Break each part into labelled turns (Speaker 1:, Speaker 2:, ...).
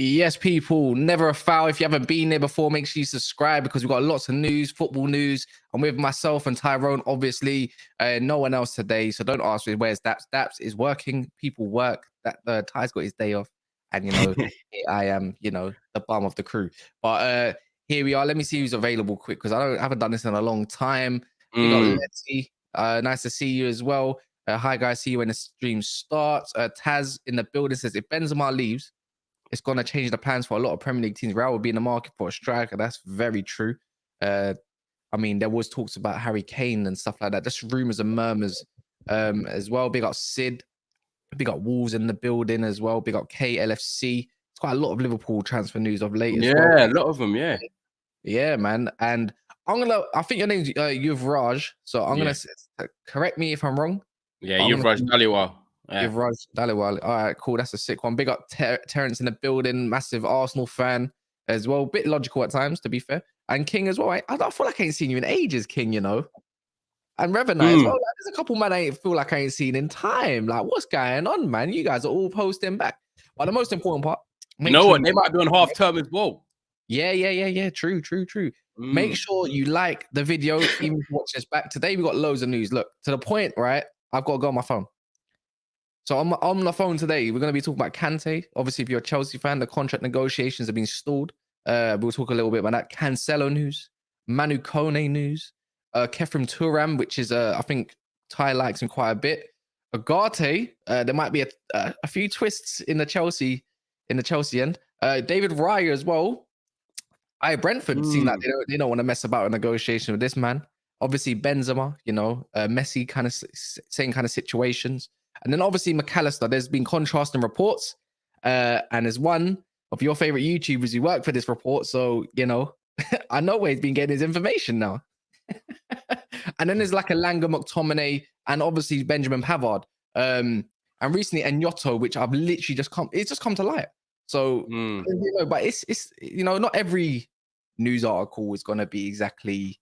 Speaker 1: Yes, people, never a foul. If you haven't been there before, make sure you subscribe because we've got lots of news, football news. I'm with myself and Tyrone, obviously. No one else today, so don't ask me where's Daps. Daps is working. People work. Ty's got his day off, and I am, the bum of the crew. But here we are. Let me see who's available quick because I haven't done this in a long time. We got Letty. Nice to see you as well. Hi guys, see you when the stream starts. Taz in the building says if Benzema leaves, it's going to change the plans for a lot of Premier League teams. Real will be in the market for a striker. That's very true. I mean, there was talks about Harry Kane and stuff like that. Just rumors and murmurs as well. Big up Sid. Big up Wolves in the building as well. Big up KLFC. It's quite a lot of Liverpool transfer news of late as well.
Speaker 2: Yeah, a lot of them, yeah.
Speaker 1: Yeah, man. And I think your name's Yuvraj. So I'm going to correct me if I'm wrong.
Speaker 2: Yeah, Yuvraj Dhaliwal.
Speaker 1: Yeah. All right, cool. That's a sick one. Big up Terence in the building, massive Arsenal fan as well. Bit logical at times, to be fair. And King as well. I feel like I ain't seen you in ages, King, And Revenite as well. Like, there's a couple man I feel like I ain't seen in time. Like, what's going on, man? You guys are all posting back. But the most important part,
Speaker 2: you know what? They might be on half term as well.
Speaker 1: Yeah. True. Make sure you like the video, even if you watch this back. Today we got loads of news. Look, to the point, right? I've got to go on my phone. So on the phone today, we're going to be talking about Kante. Obviously, if you're a Chelsea fan, the contract negotiations have been stalled. We'll talk a little bit about that. Cancelo news, Manu Kone news, Kefrim Turam, which is, I think, Ty likes him quite a bit. Ugarte, there might be a few twists in the Chelsea end. David Raya as well. Brentford seem like they don't want to mess about a negotiation with this man. Obviously, Benzema, Messi, kind of same kind of situations. And then obviously McAllister, there's been contrasting reports. And as one of your favorite YouTubers who work for this report, so, I know where he's been getting his information now. And then there's like a Langa McTominay and obviously Benjamin Pavard. And recently Enyoto, which I've literally it's just come to light. So, but it's not every news article is going to be exactly,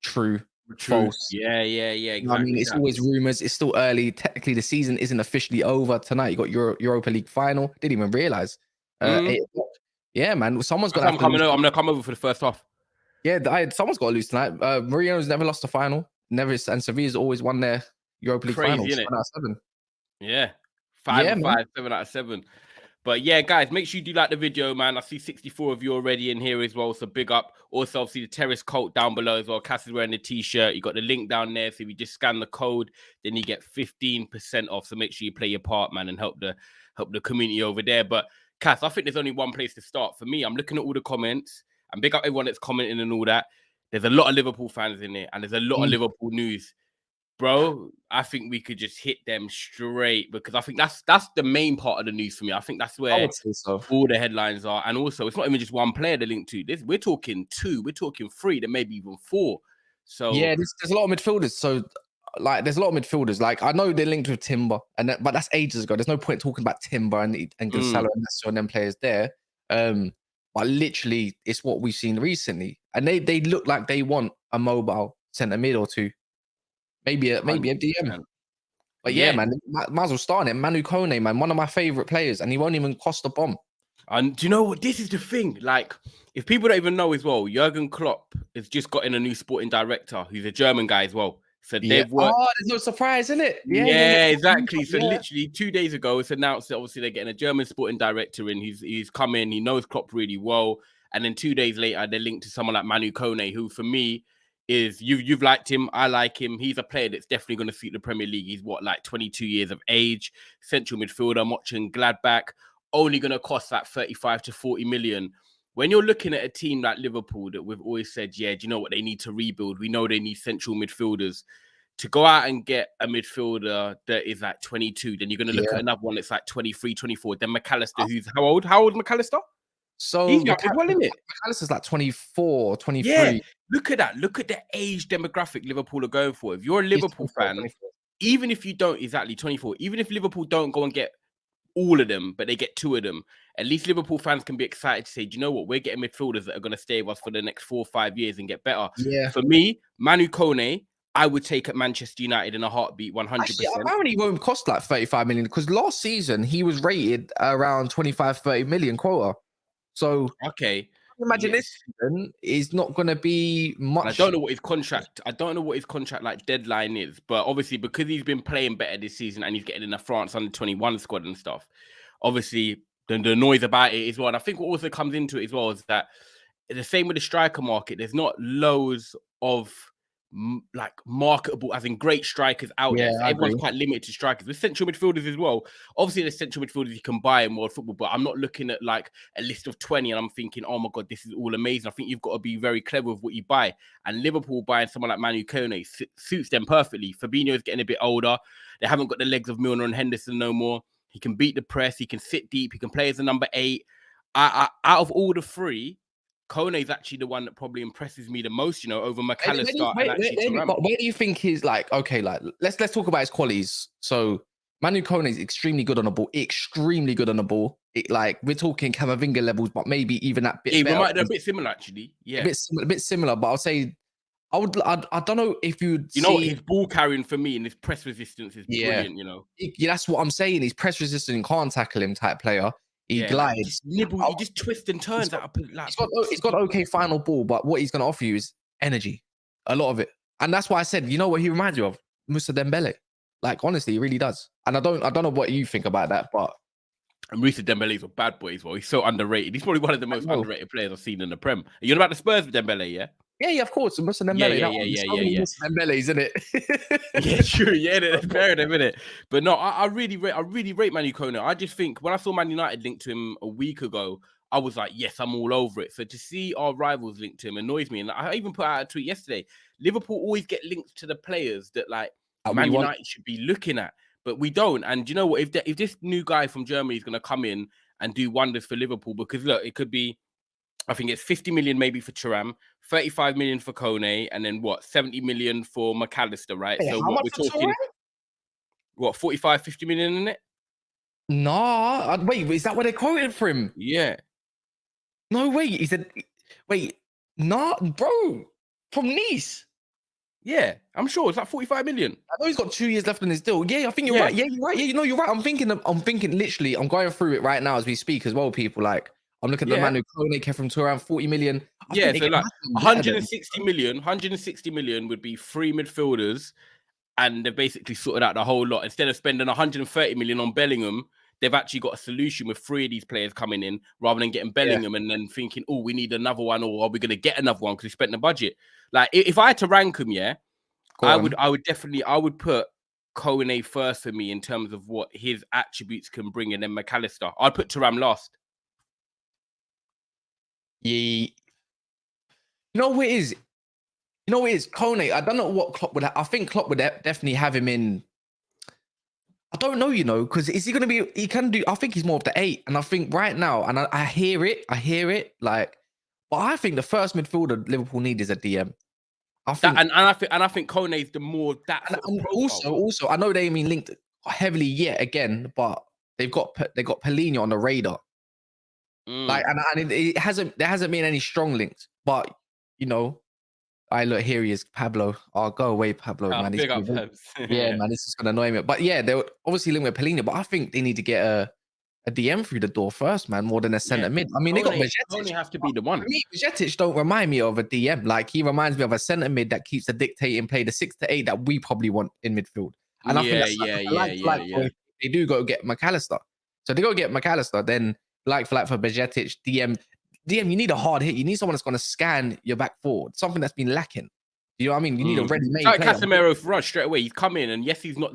Speaker 1: true. False.
Speaker 2: Yeah. Exactly.
Speaker 1: I mean, it's always rumors. It's still early. Technically, the season isn't officially over tonight. You got Europa League final. Didn't even realize. 8 o'clock. Yeah, man. Someone's got.
Speaker 2: I'm gonna come over for the first half.
Speaker 1: Yeah, someone's got to lose tonight. Marino's never lost a final. Never, and Sevilla's always won their Europa League final. 7 out of 7.
Speaker 2: Yeah, 5 out of 5, 7 out of 7. But yeah, guys, make sure you do like the video, man. I see 64 of you already in here as well, so big up. Also, obviously, the Terrace cult down below as well. Cass is wearing the T-shirt. You got the link down there, so if you just scan the code, then you get 15% off. So make sure you play your part, man, and help the community over there. But Cass, I think there's only one place to start. For me, I'm looking at all the comments, and big up everyone that's commenting and all that. There's a lot of Liverpool fans in there, and there's a lot of Liverpool news. Bro, I think we could just hit them straight because I think that's the main part of the news for me. I think that's where all the headlines are. And also, it's not even just one player to link to. We're talking 2, we're talking 3, there maybe even 4. So
Speaker 1: yeah, there's a lot of midfielders. So there's a lot of midfielders. Like I know they're linked with Timber, but that's ages ago. There's no point talking about Timber and Cancelo and Allister and them players there. But literally, it's what we've seen recently, and they look like they want a mobile centre mid or 2. Maybe a DM. But yeah, man, might as well start it. Manu Kone, man, one of my favorite players, and he won't even cost a bomb.
Speaker 2: And do you know what? This is the thing. Like, if people don't even know as well, Jurgen Klopp has just gotten a new sporting director who's a German guy as well. So they've worked.
Speaker 1: Oh, there's no surprise, isn't it?
Speaker 2: Yeah, exactly. So literally 2 days ago, it's announced that obviously they're getting a German sporting director in. He's come in. He knows Klopp really well. And then 2 days later, they're linked to someone like Manu Kone, who for me is you've liked him. I like him. He's a player that's definitely going to suit the Premier League. He's 22 years of age, central midfielder. I'm watching Gladbach, only going to cost like 35 to 40 million. When you're looking at a team like Liverpool that we've always said, yeah, do you know what? They need to rebuild. We know they need central midfielders. To go out and get a midfielder that is like 22, then you're going to look at another one that's like 23, 24. Then McAllister, who's how old? How old McAllister?
Speaker 1: So
Speaker 2: He's young as well, isn't it?
Speaker 1: McAllister's like 24, 23.
Speaker 2: Yeah, look at that. Look at the age demographic Liverpool are going for. If you're a Liverpool fan,
Speaker 1: 24.
Speaker 2: even if you don't, exactly 24, even if Liverpool don't go and get all of them, but they get 2 of them, at least Liverpool fans can be excited to say, do you know what? We're getting midfielders that are going to stay with us for the next 4 or 5 years and get better.
Speaker 1: Yeah.
Speaker 2: For me, Manu Kone, I would take at Manchester United in a heartbeat, 100%.
Speaker 1: Actually, apparently he won't cost like 35 million because last season he was rated around 25, 30 million quota. So
Speaker 2: okay,
Speaker 1: imagine this season is not going to be much.
Speaker 2: And I don't know what his contract. I don't know what his contract like deadline is, but obviously because he's been playing better this season and he's getting in the France under-21 squad and stuff. Obviously, the noise about it as well. And I think what also comes into it as well is that the same with the striker market. There's not loads of like marketable, as in great strikers out there. So everyone's quite limited to strikers. With central midfielders as well. Obviously, there's central midfielders you can buy in world football, but I'm not looking at like a list of 20 and I'm thinking, oh my God, this is all amazing. I think you've got to be very clever with what you buy. And Liverpool buying someone like Manu Kone suits them perfectly. Fabinho's getting a bit older. They haven't got the legs of Milner and Henderson no more. He can beat the press. He can sit deep. He can play as a number 8. Out of all the 3, Kone is actually the one that probably impresses me the most, over McAllister.
Speaker 1: Where do you think he's like? Okay, like let's talk about his qualities. So Manu Kone is extremely good on the ball. Extremely good on the ball. Like we're talking Camavinga levels, but maybe even that bit.
Speaker 2: Yeah, they're a bit similar actually. Yeah,
Speaker 1: a bit similar. But I'll say I don't know if you'd.
Speaker 2: Know what, his ball carrying for me and his press resistance is brilliant.
Speaker 1: That's what I'm saying. He's press resistant and can't tackle him type player. He glides.
Speaker 2: He just twists and turns.
Speaker 1: He's got okay final ball, but what he's going to offer you is energy, a lot of it. And that's why I said, you know what he reminds you of? Moussa Dembele. Like, honestly, he really does. And I don't know what you think about that, but...
Speaker 2: And Moussa Dembele is a bad boy as well. He's so underrated. He's probably one of the most underrated players I've seen in the Prem. Are you about the Spurs with Dembele, yeah?
Speaker 1: Yeah, of course. Moussa Dembele.
Speaker 2: Yeah.
Speaker 1: Moussa Dembele, isn't it?
Speaker 2: Yeah, true. Yeah, that's fair enough, isn't it? But no, I really rate Manu Kone. I just think when I saw Man United linked to him a week ago, I was like, yes, I'm all over it. So to see our rivals linked to him annoys me. And I even put out a tweet yesterday. Liverpool always get linked to the players that like Man United should be looking at, but we don't. And you know what? If this new guy from Germany is going to come in and do wonders for Liverpool, because look, it could be, I think it's 50 million maybe for Thuram, 35 million for Kone, and then 70 million for McAllister, right?
Speaker 1: Hey,
Speaker 2: so what we're talking, 45, 50 million in it?
Speaker 1: No, wait, is that what they quoted for him?
Speaker 2: Yeah.
Speaker 1: No, wait, he said, wait, nah, bro, from Nice.
Speaker 2: Yeah, I'm sure it's like 45 million.
Speaker 1: I know he's got 2 years left in his deal. Yeah, I think you're right. Yeah, you're right. Yeah, you're right. I'm thinking literally, I'm going through it right now as we speak as well, people. Like, I'm looking at the Manu Kone came from around 40 million.
Speaker 2: So like 160 million would be 3 midfielders, and they've basically sorted out the whole lot. Instead of spending 130 million on Bellingham, they've actually got a solution with 3 of these players coming in rather than getting Bellingham and then thinking, oh, we need another one, or are we going to get another one because we spent the budget? Like, if I had to rank them, I would put Kone first for me in terms of what his attributes can bring, and then McAllister. I'd put Thuram last.
Speaker 1: Yeah. You know what it is? Kone, I don't know what Klopp would have. I think Klopp would definitely have him in. I don't know, because is he going to be, he can do, I think he's more of the 8. And I think right now, and I hear it, like, but I think the first midfielder Liverpool need is a DM. I think,
Speaker 2: I think Kone is the more that.
Speaker 1: And also, I know they mean linked heavily yet again, but they've got Paulinho on the radar. Like, and it hasn't, there hasn't been any strong links, but I look, here he is, Pablo. Oh, go away, Pablo, man.
Speaker 2: Big up,
Speaker 1: yeah, man, this is gonna annoy me. But yeah, they're obviously linked with Paulinho, but I think they need to get a DM through the door first, man, more than a centre mid. I mean, they got Benzema.
Speaker 2: Only have to be the one.
Speaker 1: Benzema don't remind me of a DM. Like, he reminds me of a centre mid that keeps the dictating play, the 6 to 8 that we probably want in midfield. And I think they do go get McAllister. So if they go get McAllister, then like for Bajcetic, DM, you need a hard hit. You need someone that's going to scan your back forward. Something that's been lacking. You know what I mean? You need a ready-made player.
Speaker 2: Casemiro for us straight away. He's come in, and yes, he's not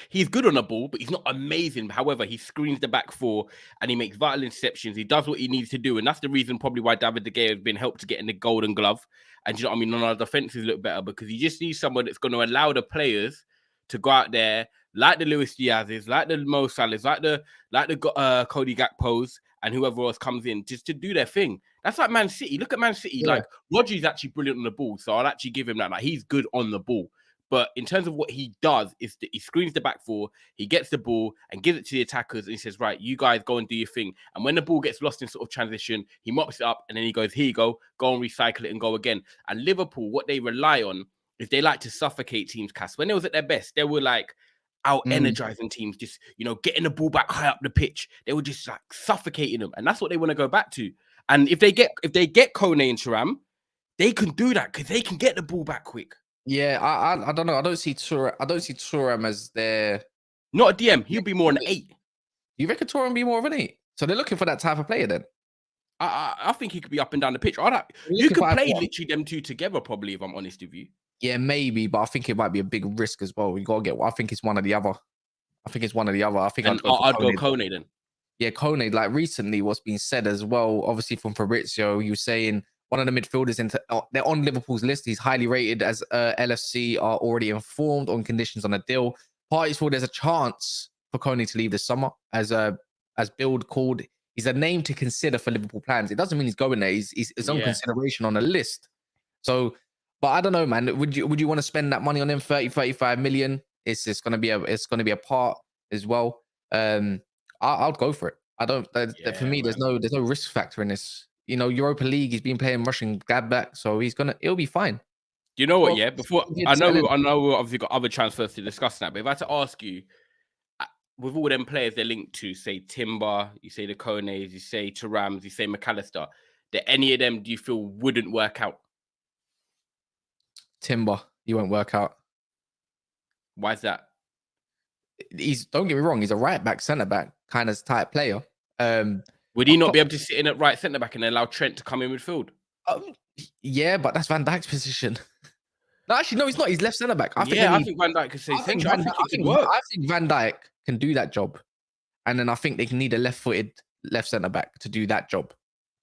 Speaker 2: he's good on the ball, but he's not amazing. However, he screens the back 4 and he makes vital interceptions. He does what he needs to do, and that's the reason probably why David De Gea has been helped to get in the Golden Glove. And you know what I mean? None of the defenses look better because you just need someone that's going to allow the players to go out there, like the Luis Diaz's, like the Mo Salah's, like the Cody Gakpo's, and whoever else comes in just to do their thing. That's like Man City. Look at Man City.
Speaker 1: Yeah.
Speaker 2: Like Rodri's actually brilliant on the ball, so I'll actually give him that. Like he's good on the ball. But in terms of what he does, is that he screens the back four, he gets the ball and gives it to the attackers, and he says, right, you guys go and do your thing. And when the ball gets lost in sort of transition, he mops it up and then he goes, here you go and recycle it and go again. And Liverpool, what they rely on is they like to suffocate teams, Cass. When they was at their best, they were like out-energizing teams, just, getting the ball back high up the pitch. They were just like suffocating them. And that's what they want to go back to. And if they get Kone and Thuram, they can do that because they can get the ball back quick.
Speaker 1: Yeah, I don't know. I don't see Thuram as their...
Speaker 2: Not a DM. He'll be more an 8.
Speaker 1: You reckon Thuram be more of an 8? So they're looking for that type of player then?
Speaker 2: I think he could be up and down the pitch. You could play literally them two together, probably, if I'm honest with you.
Speaker 1: Yeah, maybe, but I think it might be a big risk as well. You got to get... I think it's one or the other. I think
Speaker 2: I'd go Kone then.
Speaker 1: Yeah, Kone, like recently what's been said as well, obviously from Fabrizio, he was saying one of the midfielders, they're on Liverpool's list. He's highly rated as LFC are already informed on conditions on a deal. Parties feel there's a chance for Kone to leave this summer as Build called. He's a name to consider for Liverpool plans. It doesn't mean he's going there. He's on consideration on a list. So, but I don't know, man. Would you want to spend that money on him? 35 million? It's going to be a part as well. I'll go for it. I don't. For me, there's no risk factor in this. Europa League. He's been playing Russian Gladbach, so it'll be fine.
Speaker 2: You know what? Yeah. Before I know we've obviously got other transfers to discuss that, but if I had to ask you, with all them players they're linked to, say Timber, you say the Kones, you say Thuram, you say McAllister, that any of them do you feel wouldn't work out?
Speaker 1: Timber, he won't work out.
Speaker 2: Why is that?
Speaker 1: Don't get me wrong, he's a right back, centre back kind of type player.
Speaker 2: Would he not be able to sit in at right centre back and allow Trent to come in midfield?
Speaker 1: Yeah, but that's Van Dijk's position. No, actually, no, he's not. He's left centre back. I think
Speaker 2: Van Dijk could say central. I
Speaker 1: think Van Dijk can do that job, and then I think they can need a left-footed left centre back to do that job.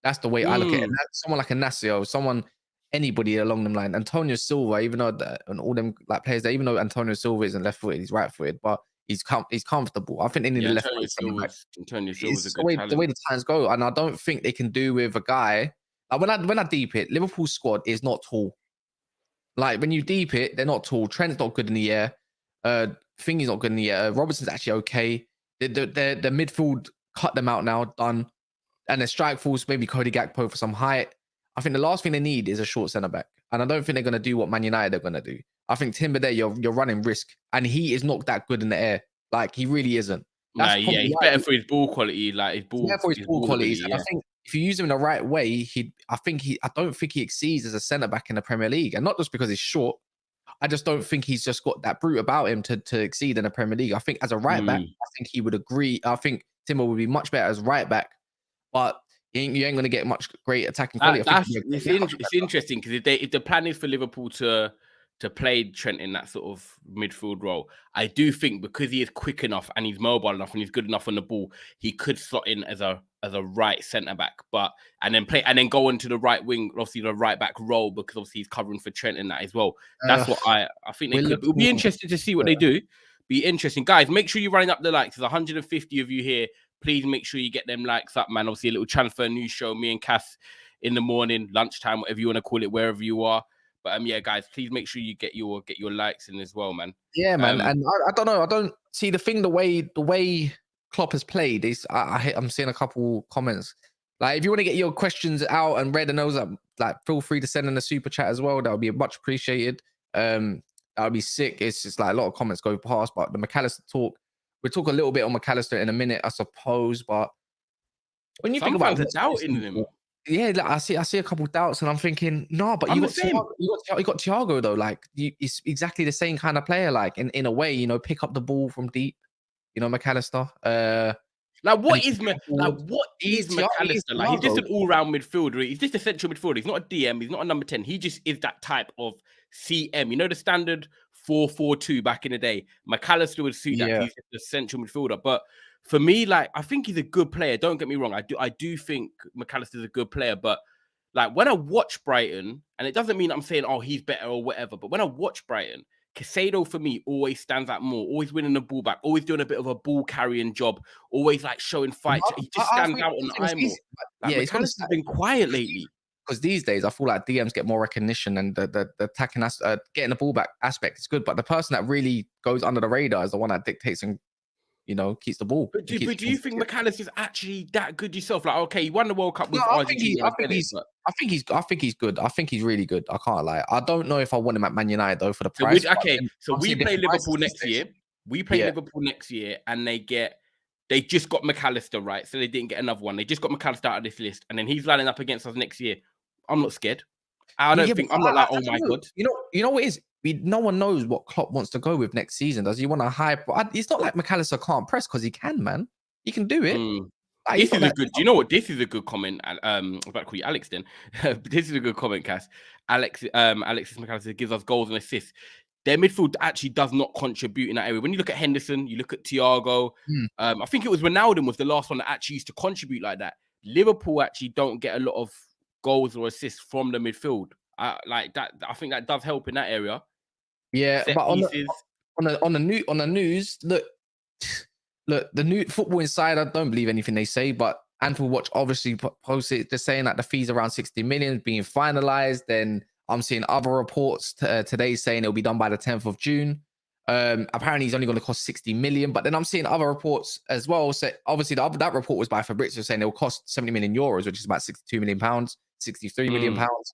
Speaker 1: That's the way I look at it. Someone like Inacio, anybody along them line. Antonio Silva, even though and all them like players, even though Antonio Silva isn't left-footed, he's right-footed, but he's comfortable. I think they need a left-footed centre back.
Speaker 2: Antonio Silva's a good talent.
Speaker 1: The way the times go, and I don't think they can do with a guy like when I deep it, Liverpool's squad is not tall. Like when you deep it, they're not tall. Trent's not good in the air. Thingy's not good in the air. Robertson's actually okay. The midfield cut them out now, done. And the strike force, maybe Cody Gakpo for some height. I think the last thing they need is a short centre back. And I don't think they're going to do what Man United are going to do. I think Timber there, you're running risk. And he is not that good in the air. Like, he really isn't.
Speaker 2: He's better for his ball quality. Like,
Speaker 1: better for his ball qualities. And I think if you use him in the right way, I don't think he exceeds as a centre back in the Premier League, and not just because he's short. I just don't think he's just got that brute about him to exceed in the Premier League. I think as a right back, I think he would agree. I think Timber would be much better as right back, but you ain't going to get much great attacking quality.
Speaker 2: It's interesting because if the plan is for Liverpool to play Trent in that sort of midfield role, I do think because he is quick enough and he's mobile enough and he's good enough on the ball, he could slot in as a right centre back, and then go into the right wing, obviously the right back role, because obviously he's covering for Trent in that as well. That's what I think they could. It'll be interesting to see what they do. Be interesting, guys. Make sure you're running up the likes. There's 150 of you here. Please make sure you get them likes up, man. Obviously a little transfer news show. Me and Cass in the morning, lunchtime, whatever you want to call it, wherever you are. But guys, please make sure you get your likes in as well, man.
Speaker 1: Yeah, man. And I don't know. I don't see the way Klopp has played is I'm seeing a couple comments. Like, if you want to get your questions out and read and those up, like, feel free to send in a super chat as well. That would be much appreciated. That would be sick. It's just like a lot of comments go past, but the McAllister talk, we'll talk a little bit on McAllister in a minute, I suppose. But when you think about
Speaker 2: the doubt in him.
Speaker 1: Yeah, like, I see a couple of doubts, and I'm thinking, no, but you got Thiago though. Like, it's exactly the same kind of player. Like, in a way, pick up the ball from deep. McAllister.
Speaker 2: What is McAllister? Like, he's just an all-round midfielder. He's just a central midfielder. He's not a DM. He's not a number 10. He just is that type of CM. The standard 4-4-2 back in the day. McAllister would suit that. Yeah. He's just a central midfielder. But for me, like, I think he's a good player. Don't get me wrong. I do think McAllister's a good player. But like, when I watch Brighton, and it doesn't mean I'm saying, oh, he's better or whatever, but when I watch Brighton, Casado for me always stands out more, always winning the ball back, always doing a bit of a ball carrying job, always like showing fight. He just stands out on the eye more. Like McAllister's been quiet lately.
Speaker 1: Because these days I feel like DMs get more recognition and the attacking getting the ball back aspect is good, but the person that really goes under the radar is the one that dictates and keeps the ball.
Speaker 2: But do you think McAllister's actually that good yourself? Like, okay, he won the World Cup with Argentina.
Speaker 1: I think he's good. I think he's really good. I can't lie. I don't know if I want him at Man United though for the price.
Speaker 2: So we play Liverpool next year. We play Liverpool next year, and they just got McAllister, right? So they didn't get another one. They just got McAllister out of this list, and then he's lining up against us next year. I'm not scared. I don't think I'm not like, oh my god.
Speaker 1: You know what it is? No one knows what Klopp wants to go with next season. Does he want to hype? It's not like McAllister can't press because he can, man. He can do it.
Speaker 2: Like, this is a good. Do you know what? This is a good comment. I'm about to call you Alex then. This is a good comment, Cass. Alexis McAllister gives us goals and assists. Their midfield actually does not contribute in that area. When you look at Henderson, you look at Thiago. I think it was Ronaldo was the last one that actually used to contribute like that. Liverpool actually don't get a lot of goals or assists from the midfield. Like that, I think that does help in that area.
Speaker 1: Yeah, but on the news, look, the new Football Insider, don't believe anything they say, but Anfield Watch obviously posted, they're saying that the fees around 60 million being finalized. Then I'm seeing other reports today saying it'll be done by the 10th of June. Apparently he's only going to cost 60 million, but then I'm seeing other reports as well. So obviously that report was by Fabrizio saying it will cost 70 million euros, which is about 62 million pounds, 63 million pounds.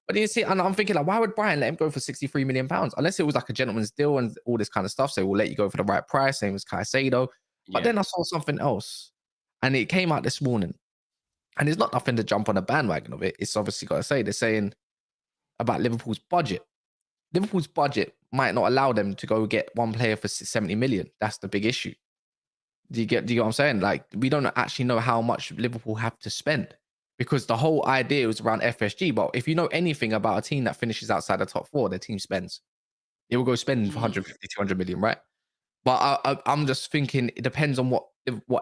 Speaker 1: But you see, and I'm thinking like, why would Brian let him go for 63 million pounds? Unless it was like a gentleman's deal and all this kind of stuff. So we'll let you go for the right price. Same as Caicedo. But then I saw something else and it came out this morning and it's not nothing to jump on a bandwagon of it. It's obviously got to say, they're saying about Liverpool's budget. Liverpool's budget might not allow them to go get one player for 70 million. That's the big issue. Do you get what I'm saying? Like, we don't actually know how much Liverpool have to spend. Because the whole idea was around FSG. But if you know anything about a team that finishes outside the top four, their team spends. It will go spend 150, 200 million, right? But I'm just thinking it depends on what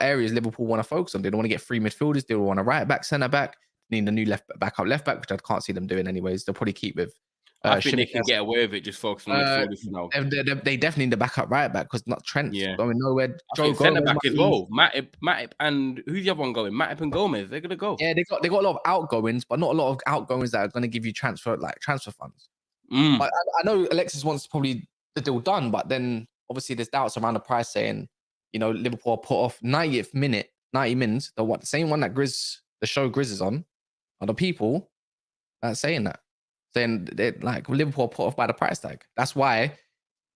Speaker 1: areas Liverpool want to focus on. They don't want to get three midfielders. They want a right back, centre back. Need a new left back, which I can't see them doing anyways. They'll probably keep with.
Speaker 2: I think they can get away with it just focusing on midfielders now.
Speaker 1: They definitely need the backup right back because not Trent going nowhere.
Speaker 2: Centre back as well. Matip, and who's the other one going? Matip and Gomez. They're gonna go.
Speaker 1: Yeah, they got a lot of outgoings, but not a lot of outgoings that are going to give you transfer funds. But I know Alexis wants probably the deal done, but then obviously there's doubts around the price, saying Liverpool put off 90 mins. The same one that the show Grizz is on, are the people that saying that. Saying that like Liverpool put off by the price tag. That's why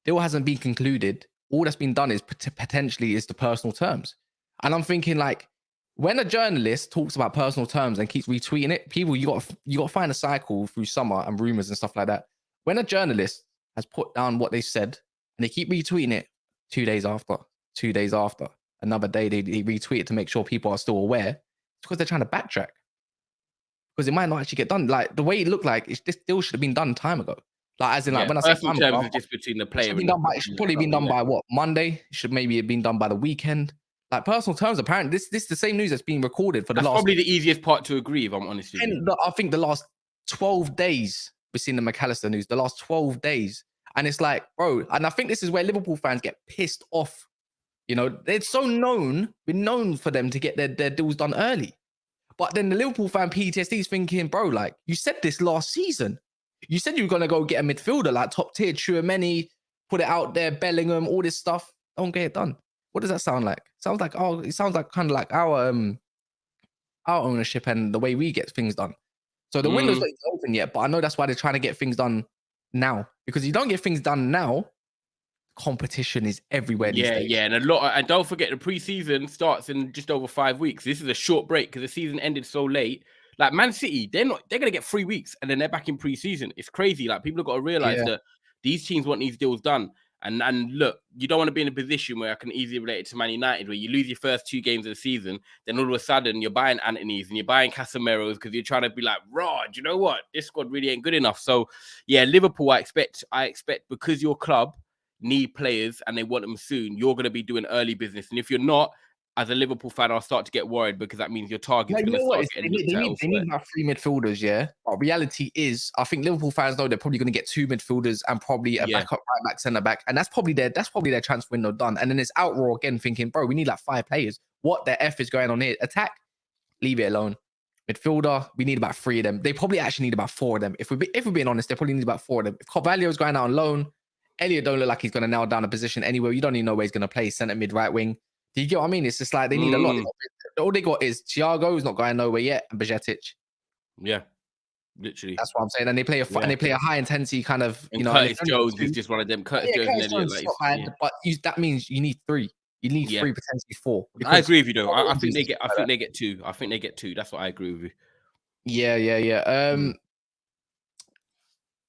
Speaker 1: deal hasn't been concluded. All that's been done is potentially is the personal terms. And I'm thinking like, when a journalist talks about personal terms and keeps retweeting it, people, you got to find a cycle through summer and rumors and stuff like that. When a journalist has put down what they said and they keep retweeting it 2 days after, another day they retweet it to make sure people are still aware. It's because they're trying to backtrack. Because it might not actually get done. Like the way it looked like, this deal should have been done time ago. Like as in like when I say time ago,
Speaker 2: it's just between the player.
Speaker 1: It should probably been done by what, Monday? It should maybe have been done by the weekend. Like personal terms, apparently this is the same news that's been recorded for the last.
Speaker 2: Probably the easiest part to agree, if I'm honest with you.
Speaker 1: I think the last 12 days we've seen the McAllister news. The last 12 days, and it's like, bro. And I think this is where Liverpool fans get pissed off. It's so been known for them to get their deals done early. But then the Liverpool fan PTSD is thinking, bro, like you said this last season. You said you were gonna go get a midfielder like top tier, Tchouaméni, put it out there, Bellingham, all this stuff. Don't get it done. What does that sound like? It sounds like kind of like our ownership and the way we get things done. So the window's not open yet, but I know that's why they're trying to get things done now. Because if you don't get things done now, competition is everywhere these days.
Speaker 2: And don't forget the preseason starts in just over 5 weeks. This is a short break because the season ended so late. Like Man City, they're gonna get 3 weeks and then they're back in preseason. It's crazy. Like people have got to realize that these teams want these deals done. And look, you don't want to be in a position where I can easily relate it to Man United, where you lose your first 2 games of the season, then all of a sudden you're buying Antony's and you're buying Casemiro's because you're trying to be like, Rod, you know what? This squad really ain't good enough. So yeah, Liverpool, I expect because your club need players and they want them soon, you're going to be doing early business. And if you're not, as a Liverpool fan, I'll start to get worried because that means your target's
Speaker 1: No,
Speaker 2: going to start getting looked at
Speaker 1: they
Speaker 2: elsewhere.
Speaker 1: need about 3 midfielders, yeah. But reality is, I think Liverpool fans know they're probably going to get 2 midfielders and probably a backup right back, centre back, and that's probably their transfer window done. And then it's outroar again, thinking, bro, we need like 5 players. What the f is going on here? Attack, leave it alone. Midfielder, we need about 3 of them. They probably actually need about 4 of them. If we're being honest, they probably need about 4 of them. If Carvalho's going out on loan, Elliot don't look like he's going to nail down a position anywhere. You don't even know where he's going to play, centre mid, right wing. Do you get what I mean? It's just like they need a lot. All they got is Thiago, who's not going nowhere yet, and Bajcetic.
Speaker 2: Yeah, literally.
Speaker 1: That's what I'm saying. And they play a high intensity kind of,
Speaker 2: and Curtis Jones is just one of them. Curtis Jones
Speaker 1: is not bad, but that means you need 3. You need 3, potentially 4.
Speaker 2: I agree with you though. I think they get. I think they get 2. I think they get 2. That's what I agree with you.
Speaker 1: Yeah.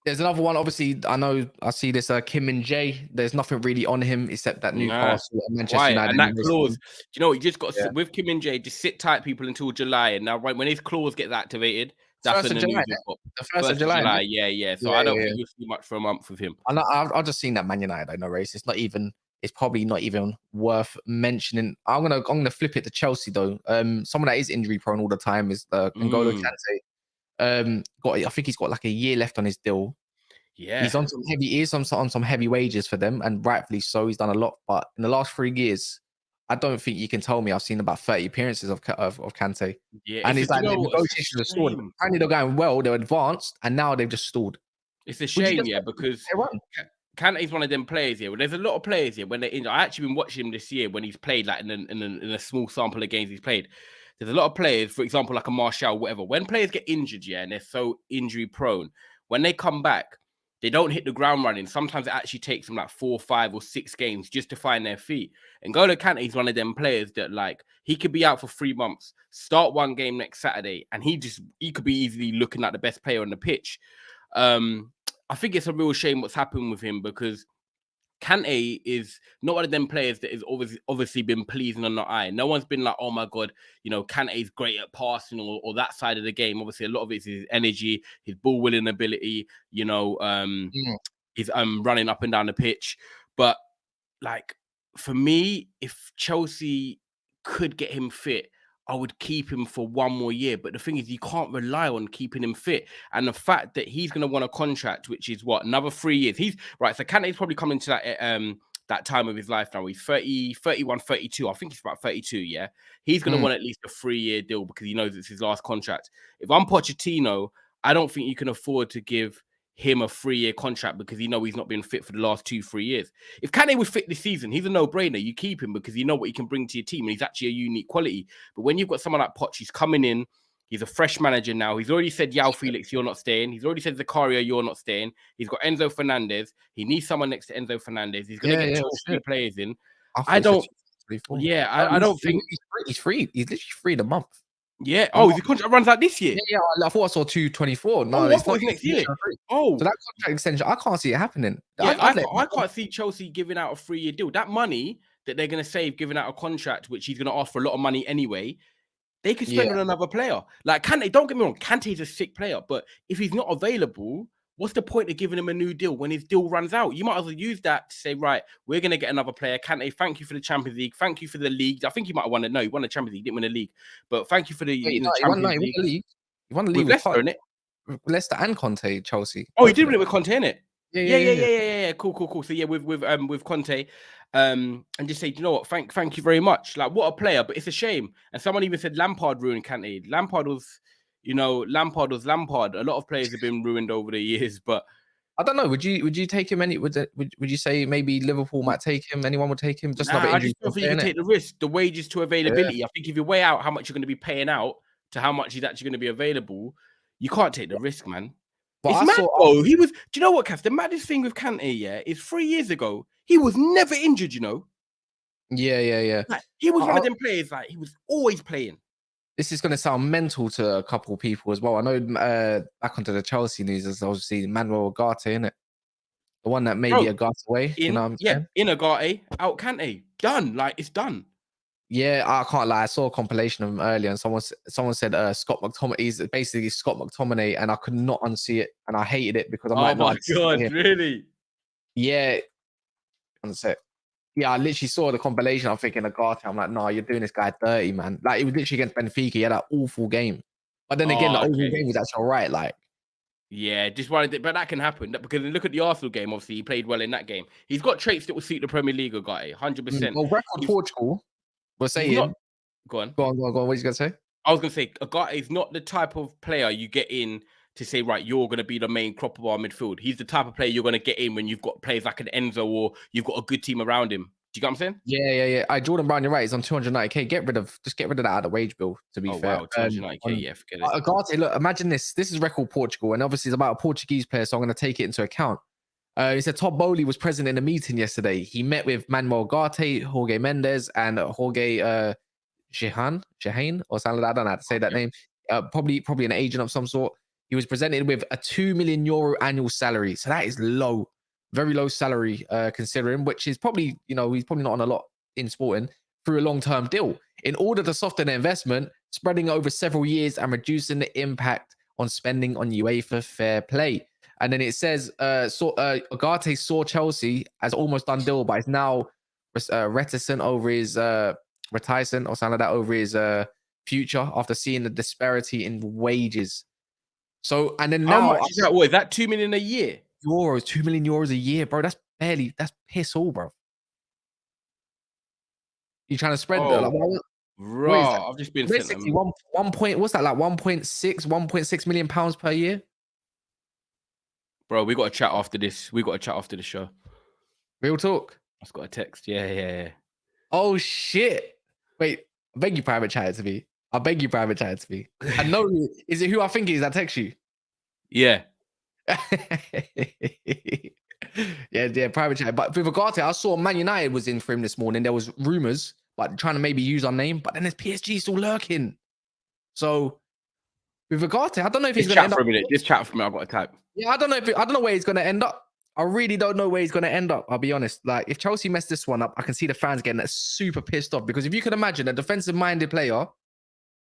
Speaker 1: There's another one. Obviously, I see this Kim Min-jae. There's nothing really on him except that Newcastle and Manchester United.
Speaker 2: And that clause, do you know what? You just got to sit with Kim Min-jae. Just sit tight, people, until July. And now, when his clause gets activated, that's when the news will pop.
Speaker 1: The 1st of July.
Speaker 2: Yeah. So I don't think you'll see much for a month with him.
Speaker 1: I've just seen that Man United. I know, race. It's probably not even worth mentioning. I'm gonna flip it to Chelsea though. Someone that is injury prone all the time is N'Golo Kante. I think he's got like a year left on his deal.
Speaker 2: Yeah,
Speaker 1: he's on some heavy wages for them, and rightfully so. He's done a lot, but in the last 3 years, I don't think you can tell me I've seen about 30 appearances of Kante.
Speaker 2: Yeah,
Speaker 1: and he's like the negotiations are stalled. Apparently they're going well, they're advanced, and now they've just stalled.
Speaker 2: It's a shame, because Kante's one of them players here. Well, there's a lot of players here when they're injured. I actually been watching him this year when he's played, like in a small sample of games he's played. There's a lot of players, for example, like a Martial, whatever. When players get injured, and they're so injury prone, when they come back, they don't hit the ground running. Sometimes it actually takes them like 4, 5, or 6 games just to find their feet. And N'Golo Kante is one of them players that, like, he could be out for 3 months, start 1 game next Saturday, and he could be easily looking like the best player on the pitch. I think it's a real shame what's happened with him, because Kante is not one of them players that has obviously been pleasing on the eye. No one's been like, oh my God, Kante's great at passing or that side of the game. Obviously, a lot of it is his energy, his ball winning ability, his running up and down the pitch. But like, for me, if Chelsea could get him fit, I would keep him for 1 more year. But the thing is, you can't rely on keeping him fit. And the fact that he's going to want a contract, which is another 3 years. He's right. So Kante's probably coming to that time of his life now. He's 30, 31, 32. I think he's about 32. Yeah. He's going to want at least a 3-year deal because he knows it's his last contract. If I'm Pochettino, I don't think you can afford to give him a 3-year contract because he's not been fit for the last 2-3 years. If Kane was fit this season, he's a no-brainer. You keep him because you know what he can bring to your team, and he's actually a unique quality. But when you've got someone like Poch, he's coming in, he's a fresh manager now. He's already said, Joao Felix, you're not staying. He's already said, Zakaria, you're not staying. He's got Enzo Fernandez. He needs someone next to Enzo Fernandez. He's going to get 2 or 3 players in. I don't think...
Speaker 1: He's free. He's literally free a month.
Speaker 2: Yeah. Oh, his contract runs out this year.
Speaker 1: Yeah. I thought I saw 224. No,
Speaker 2: it's not next year.
Speaker 1: Oh, so that contract extension, I can't see it happening.
Speaker 2: Yeah, I can't see Chelsea giving out a 3-year deal. That money that they're going to save giving out a contract, which he's going to ask for a lot of money anyway, they could spend on another player. Like Kante, don't get me wrong, Kante's a sick player, but if he's not available, what's the point of giving him a new deal when his deal runs out? You might as well use that to say, right, we're going to get another player. Kante, thank you for the Champions League. Thank you for the league. I think he might have won it. No, he won the Champions League. He didn't win the league. But thank you for the Champions League.
Speaker 1: He won the league
Speaker 2: with Leicester, innit?
Speaker 1: Leicester and Conte, Chelsea.
Speaker 2: Oh, he did win it with Conte, innit?
Speaker 1: Yeah.
Speaker 2: Cool. So yeah, with Conte, and just say, you know what? Thank you very much. Like, what a player. But it's a shame. And someone even said Lampard ruined Kante. Lampard was Lampard. A lot of players have been ruined over the years, but
Speaker 1: I don't know. Would you take him? Would you say maybe Liverpool might take him? Anyone would take him? Just another injury.
Speaker 2: I just don't think you can take the risk, the wages to availability. I think if you weigh out how much you're going to be paying out to how much he's actually going to be available, you can't take the risk, man. But it's mad, though. He was. Do you know what, Cass? The maddest thing with Kante, is 3 years ago he was never injured.
Speaker 1: Yeah.
Speaker 2: Like, he was one of them players. Like, he was always playing.
Speaker 1: This is going to sound mental to a couple of people as well. I know back onto the Chelsea news is obviously Manuel Ugarte, innit? The one that maybe Ugarte away. You know what I'm saying?
Speaker 2: In Ugarte, out Kante. Done. Like, it's done.
Speaker 1: Yeah, I can't lie. I saw a compilation of him earlier and someone said Scott McTominay. He's basically Scott McTominay, and I could not unsee it. And I hated it because I'm
Speaker 2: oh my God, really?
Speaker 1: Yeah. One sec. Yeah, I literally saw the compilation. I'm thinking Ugarte. I'm like, no, you're doing this guy dirty, man. Like, it was literally against Benfica. He had that awful game. But then again, the overall game was actually all right. Like,
Speaker 2: yeah, just wanted it, but that can happen because look at the Arsenal game. Obviously, he played well in that game. He's got traits that will suit the Premier League, Ugarte, 100%.
Speaker 1: well, record Portugal. We're saying,
Speaker 2: go on.
Speaker 1: What are you gonna say?
Speaker 2: I was gonna say, Ugarte is not the type of player you get in to say, right, you're gonna be the main crop of our midfield. He's the type of player you're gonna get in when you've got players like an Enzo or you've got a good team around him. Do you get what I'm saying?
Speaker 1: Yeah. Jordan Brown, you're right. He's on 290k. Just get rid of that out of the wage bill. To be fair,
Speaker 2: wow, 290k. Yeah, forget it.
Speaker 1: Ugarte, look, imagine this. This is record Portugal, and obviously it's about a Portuguese player, so I'm going to take it into account. He said Todd Bowley was present in a meeting yesterday. He met with Manuel Ugarte, Jorge Mendes, and Jorge Shahane, or something like that. I don't know how to say that name. Probably an agent of some sort. He was presented with a €2 million annual salary, so that is low. Very low salary, considering, which is probably, he's probably not on a lot in sporting, through a long-term deal. In order to soften the investment, spreading over several years and reducing the impact on spending on UEFA fair play. And then it says, Ugarte saw Chelsea as almost done deal, but is now reticent over his reticent or something like that over his future after seeing the disparity in wages. So, and then
Speaker 2: how
Speaker 1: now,
Speaker 2: much is that? What is that? 2 million a year?
Speaker 1: Euros, 2 million euros a year, bro. That's piss all, bro. You trying to spread
Speaker 2: I've just been
Speaker 1: basically one point. What's that, like 1.6 million pounds per year?
Speaker 2: Bro, we got to chat after this. We got to chat after the show.
Speaker 1: Real talk.
Speaker 2: I've got a text. Yeah.
Speaker 1: Oh shit! Wait, I beg you, private chat to me. I beg you, private chat to me. I know. Is it who I think it is that text you?
Speaker 2: Yeah.
Speaker 1: yeah, private chat. But with Ugarte, I saw Man United was in for him this morning. There was rumors, but trying to maybe use our name. But then there's PSG still lurking. So with Ugarte, I don't know if he's going to end up.
Speaker 2: Just chat for a minute. I've got to type.
Speaker 1: Yeah, I don't know where he's going to end up. I really don't know where he's going to end up. I'll be honest. Like, if Chelsea mess this one up, I can see the fans getting super pissed off, because if you can imagine a defensive-minded player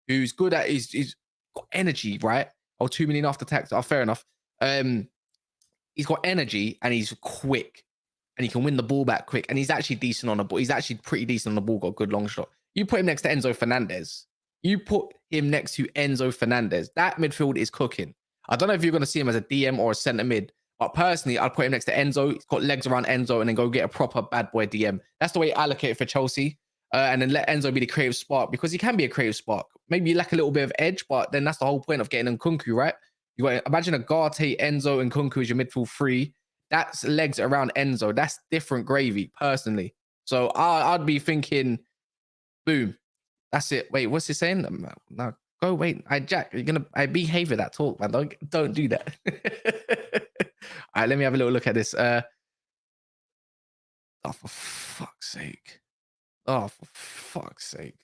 Speaker 1: who's good at, he's got energy, right? Oh, 2 million after tax. Oh, fair enough. He's got energy and he's quick, and he can win the ball back quick, and he's actually decent on the ball. He's actually pretty decent on the ball, got a good long shot. You put him next to Enzo Fernandez. That midfield is cooking. I don't know if you're going to see him as a DM or a centre mid, but personally, I'd put him next to Enzo. He's got legs around Enzo, and then go get a proper bad boy DM. That's the way I allocate it for Chelsea. And then let Enzo be the creative spark, because he can be a creative spark. Maybe you lack a little bit of edge, but then that's the whole point of getting Nkunku, right? You got, imagine Ugarte, Enzo, and Nkunku as your midfield three. That's legs around Enzo. That's different gravy, personally. So I'd be thinking, boom, that's it. Wait, what's he saying? No, go wait. Jack, I behave with that talk, man. Don't do that. All right, let me have a little look at this. Oh, for fuck's sake.
Speaker 2: Sorry,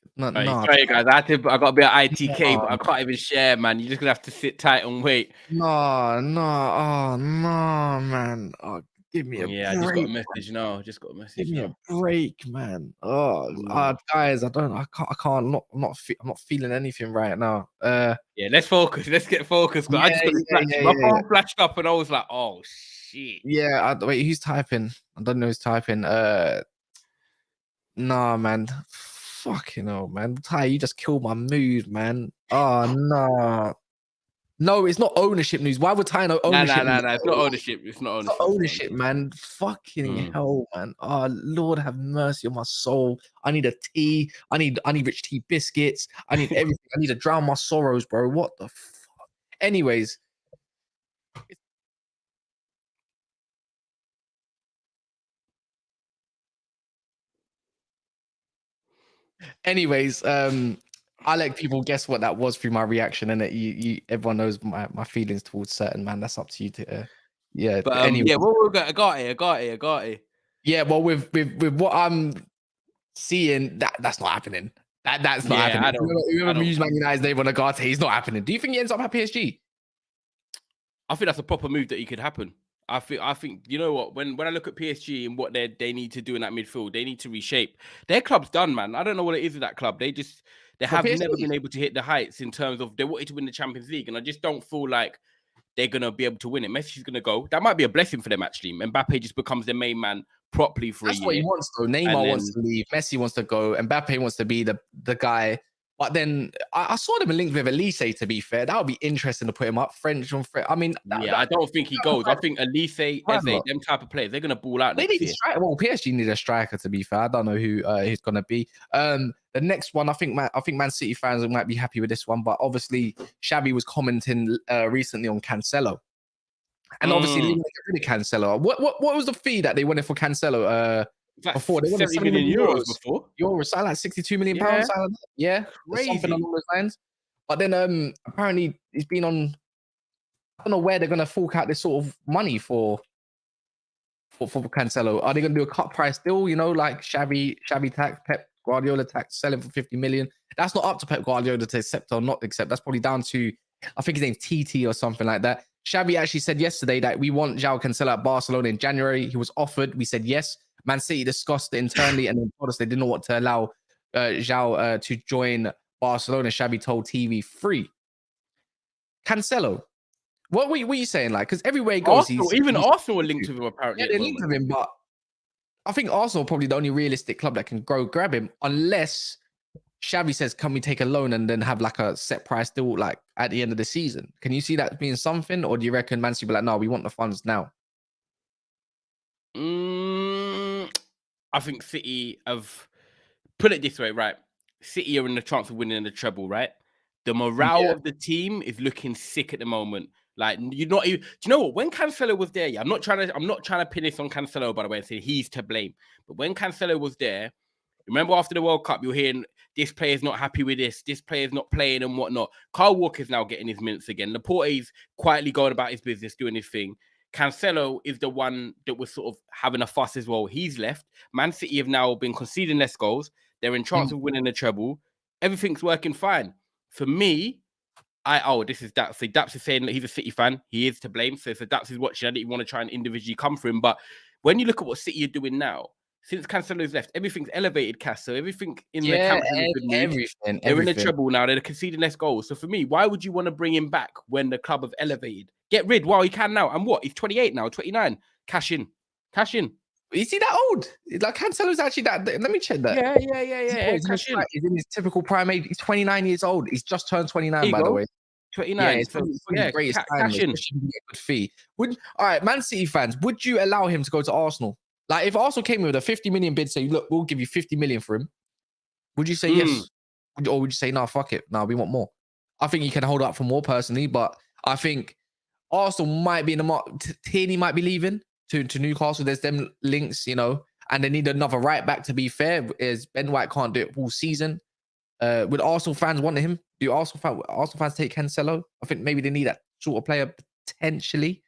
Speaker 2: guys. I got a bit of ITK, but I can't even share, man. You're just gonna have to sit tight and wait.
Speaker 1: No, man. Oh, give me a break.
Speaker 2: I just got a message now.
Speaker 1: Give me a break, man. Guys, I'm not feeling anything right now.
Speaker 2: Let's focus. Let's get focused. I just got my phone flashed up, and I was like, oh shit.
Speaker 1: Yeah. Wait, who's typing? I don't know who's typing. Nah, man. Fucking hell, man. Ty, you just killed my mood, man. Oh, no. No, it's not ownership news. Why would Ty know ownership?
Speaker 2: No. It's not ownership. It's not
Speaker 1: ownership, man. Fucking hell, man. Oh, Lord have mercy on my soul. I need a tea. I need rich tea biscuits. I need everything. I need to drown my sorrows, bro. What the fuck? Anyways. I let people guess what that was through my reaction, and everyone knows my feelings towards certain man. That's up to you to,
Speaker 2: But
Speaker 1: anyway.
Speaker 2: What we've got, Ugarte.
Speaker 1: Yeah, well, with what I'm seeing, that's not happening. That's not happening. Whoever used Man United's name on Ugarte, he's not happening. Do you think he ends up at PSG?
Speaker 2: I think that's a proper move that he could happen. I think you know what, when I look at PSG and what they need to do in that midfield, they need to reshape. Their club's done, man. I don't know what it is with that club. They have never been able to hit the heights in terms of they wanted to win the Champions League, and I just don't feel like they're gonna be able to win it. Messi's gonna go. That might be a blessing for them, actually. Mbappe just becomes their main man, properly for
Speaker 1: That's
Speaker 2: a
Speaker 1: what he
Speaker 2: year.
Speaker 1: wants, though. Neymar wants to leave. Messi wants to go. Mbappe wants to be the guy. But then I saw them linked with Elise, to be fair. That would be interesting to put him up. French on French. I mean,
Speaker 2: I don't think he goes. I think Elise, Eze, them type of players, they're going to ball out
Speaker 1: they
Speaker 2: next
Speaker 1: need
Speaker 2: year.
Speaker 1: Well, PSG need a striker, to be fair. I don't know who's going to be. The next one, I think Man City fans might be happy with this one. But obviously, Xavi was commenting recently on Cancelo. And obviously, they want to get rid of Cancelo. What was the fee that they wanted for Cancelo?
Speaker 2: Like
Speaker 1: before they wanted
Speaker 2: 70 million euros before.
Speaker 1: Euros, like 62 million pounds. Yeah, something along those lines. But then apparently he's been on. I don't know where they're gonna fork out this sort of money for Cancelo. Are they gonna do a cut price deal? You know, like Xavi tax, Pep Guardiola tax, sell him for 50 million. That's not up to Pep Guardiola to accept or not accept. That's probably down to, I think his name's TT or something like that. Xavi actually said yesterday that we want Joao Cancelo at Barcelona in January. He was offered. We said yes. Man City discussed it internally and then told us they didn't want to allow Joao to join Barcelona. Xavi told TV3. Cancelo, what were you saying? Like, because everywhere he goes,
Speaker 2: Arsenal are linked with him apparently.
Speaker 1: Yeah, they're linked with him, but I think Arsenal are probably the only realistic club that can grab him, unless Xavi says, "Can we take a loan and then have like a set price deal like at the end of the season?" Can you see that being something, or do you reckon Man City will be like, "No, we want the funds now"?
Speaker 2: I think City have put it this way, right? City are in the chance of winning the treble, right? The morale of the team is looking sick at the moment. Like, you're not even. Do you know what? When Cancelo was there, I'm not trying to pin this on Cancelo, by the way, and say he's to blame. But when Cancelo was there, remember after the World Cup, you're hearing this player's not happy with this player's not playing and whatnot. Kyle Walker's now getting his minutes again. Laporte's quietly going about his business, doing his thing. Cancelo is the one that was sort of having a fuss as well. He's left. Man City have now been conceding less goals. They're in chance of winning the treble. Everything's working fine. For me, this is Daps. So Daps is saying that he's a City fan. He is to blame. So if Daps is watching, I didn't want to try and individually come for him. But when you look at what City are doing now, since Cancelo's left, everything's elevated, Cass. Everything in the camp is in a good mood.
Speaker 1: Everything.
Speaker 2: They're in the treble now. They're conceding less goals. So for me, why would you want to bring him back when the club have elevated? Get rid while he can now. And what? He's 28 now, 29. Cash in.
Speaker 1: Is he that old? Like, Cancelo's actually that. Let me check that.
Speaker 2: Yeah.
Speaker 1: He's in his typical prime age. He's 29 years old. He's just turned 29, by the way.
Speaker 2: 29.
Speaker 1: Yeah, greatest time. Cash in. Good fee. All right, Man City fans, would you allow him to go to Arsenal? Like, if Arsenal came with a 50 million bid, say, look, we'll give you 50 million for him, would you say yes? Or would you say, no, fuck it. No, we want more? I think you can hold up for more personally, but I think Arsenal might be in the market. Tierney might be leaving to Newcastle. There's them links, you know, and they need another right back, to be fair, is Ben White can't do it all season. Would Arsenal fans want him? Do Arsenal fans take Cancelo? I think maybe they need that sort of player potentially.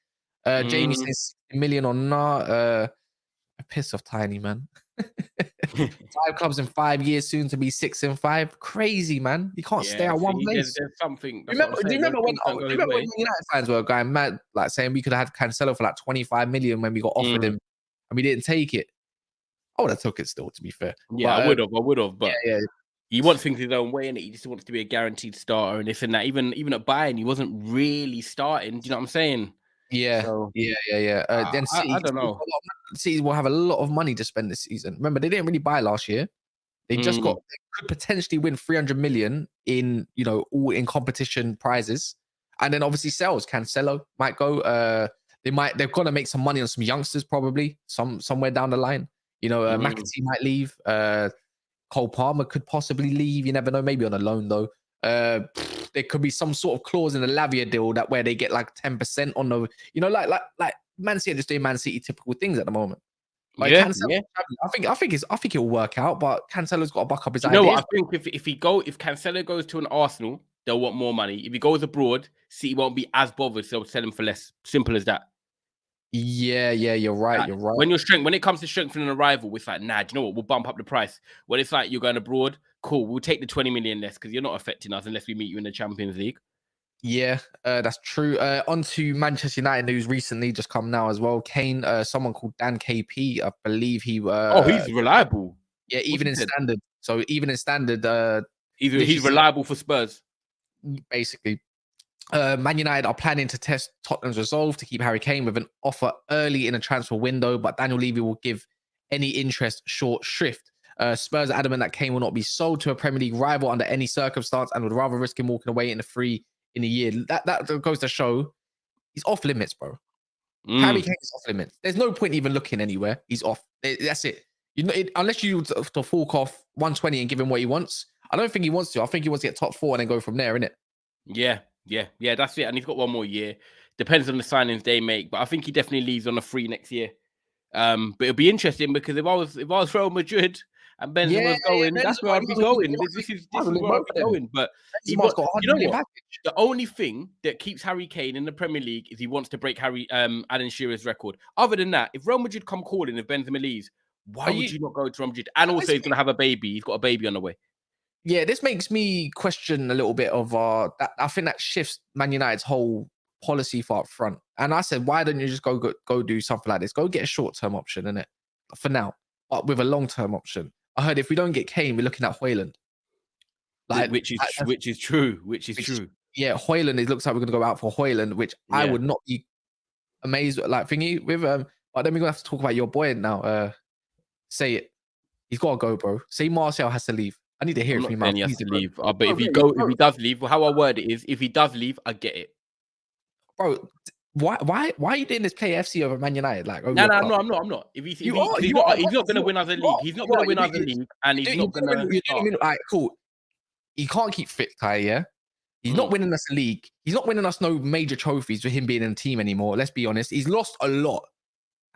Speaker 1: Jamie says 60 million or not. A piss off Tiny, man. 5 clubs in 5 years, soon to be 6 in 5. Crazy, man. You can't stay at one place.
Speaker 2: There's something.
Speaker 1: Do you remember when United fans were going mad, like saying we could have had Cancelo for like 25 million when we got offered him and we didn't take it? I would have took it still, to be fair.
Speaker 2: Yeah, I would have. But he wants things his own way, and he just wants to be a guaranteed starter and this and that. Even at Bayern, he wasn't really starting. Do you know what I'm saying?
Speaker 1: Yeah, so, yeah. Then City,
Speaker 2: I don't know.
Speaker 1: City will have a lot of money to spend this season. Remember, they didn't really buy last year. They just they could potentially win 300 million in, you know, all in competition prizes. And then obviously sales. Cancelo might go. They're gonna make some money on some youngsters, probably, somewhere down the line. You know, McAtee might leave. Cole Palmer could possibly leave. You never know, maybe on a loan though. There could be some sort of clause in the Lavia deal that where they get like 10% on the, you know, like Man City are just doing Man City typical things at the moment. Like Cancelo, I think it'll work out, but Cancelo's got to buck up his ideas.
Speaker 2: You know what? I think if Cancelo goes to an Arsenal, they'll want more money. If he goes abroad, City won't be as bothered, so they'll sell him for less. Simple as that.
Speaker 1: Yeah, you're right. You're right.
Speaker 2: When it comes to strengthening a rival, it's like, nah, do you know what? We'll bump up the price. When it's like you're going abroad, cool, we'll take the 20 million less because you're not affecting us unless we meet you in the Champions League.
Speaker 1: Yeah, that's true. On to Manchester United news recently just come now as well. Kane, someone called Dan KP, I believe he
Speaker 2: he's reliable.
Speaker 1: Yeah, even in standard. So even in standard,
Speaker 2: he's reliable for Spurs.
Speaker 1: Basically. Man United are planning to test Tottenham's resolve to keep Harry Kane with an offer early in a transfer window, but Daniel Levy will give any interest short shrift. Spurs are adamant that Kane will not be sold to a Premier League rival under any circumstance and would rather risk him walking away in a free in a year. That goes to show he's off limits, bro. Harry Kane is off limits. There's no point even looking anywhere. He's off. That's it. You know, unless you to fork off 120 and give him what he wants. I don't think he wants to. I think he wants to get top 4 and then go from there, innit?
Speaker 2: Yeah. That's it. And he's got one more year. Depends on the signings they make, but I think he definitely leaves on a free next year. But it'll be interesting because if I was Real Madrid and Benzema was going, that's where I'd be going. This is where I'd be going. But you know what? The only thing that keeps Harry Kane in the Premier League is he wants to break Alan Shearer's record. Other than that, if Real Madrid come calling, if Benzema leaves, why would you not go to Real Madrid? And also, he's going to have a baby. He's got a baby on the way.
Speaker 1: Yeah, this makes me question a little bit of that. I think that shifts Man United's whole policy for up front. And I said, why don't you just go do something like this? Go get a short-term option, innit? For now, but with a long-term option. I heard if we don't get Kane, we're looking at Højlund.
Speaker 2: Which is true.
Speaker 1: Yeah, Højlund. It looks like we're going to go out for Højlund, which I would not be amazed like thingy with. But then we're going to have to talk about your boy now. Say it. He's got to go, bro. Say Martial has to leave. I need to hear it from him.
Speaker 2: He has to leave. But if he does leave, how I word it is, if he does leave, I get it.
Speaker 1: Bro, why are you doing this play FC over Man United? Like,
Speaker 2: no, I'm not. He's not going to win as a league. He's not going to win as a league, and he's not going to.
Speaker 1: All right, cool. He can't keep fit, Kai. Yeah, he's not winning us a league. He's not winning us no major trophies with him being in the team anymore. Let's be honest. He's lost a lot,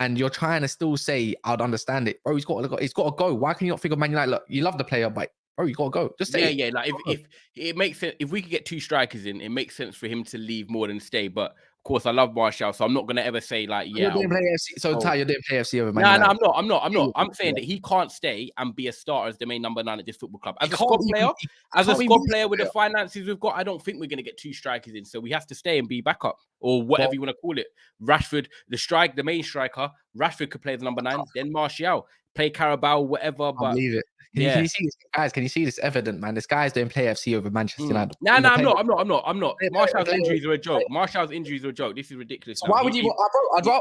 Speaker 1: and you're trying to still say I'd understand it, bro. He's got to go. Why can you not think of Man United? Look, you love the player, but bro, you got to go. Just say
Speaker 2: it. Like if it makes sense, if we could get 2 strikers in, it makes sense for him to leave more than stay, but. Of course, I love Martial, so I'm not going to ever say like, yeah.
Speaker 1: You're doing play FC. So, Ty, you're doing play FC over Man United.
Speaker 2: No, I'm not. I'm saying that he can't stay and be a starter as the main number 9 at this football club. As a squad player with the finances we've got, I don't think we're going to get 2 strikers in. So we have to stay and be backup or whatever you want to call it. Rashford, the main striker. Rashford could play as number 9. Then Martial, play Carabao, whatever. But
Speaker 1: I believe it. Can you see this, guys? Can you see this evident, man? This guy's doing play FC over Manchester United.
Speaker 2: No, I'm not. Martial's injuries are a joke. This is ridiculous.
Speaker 1: So why would you?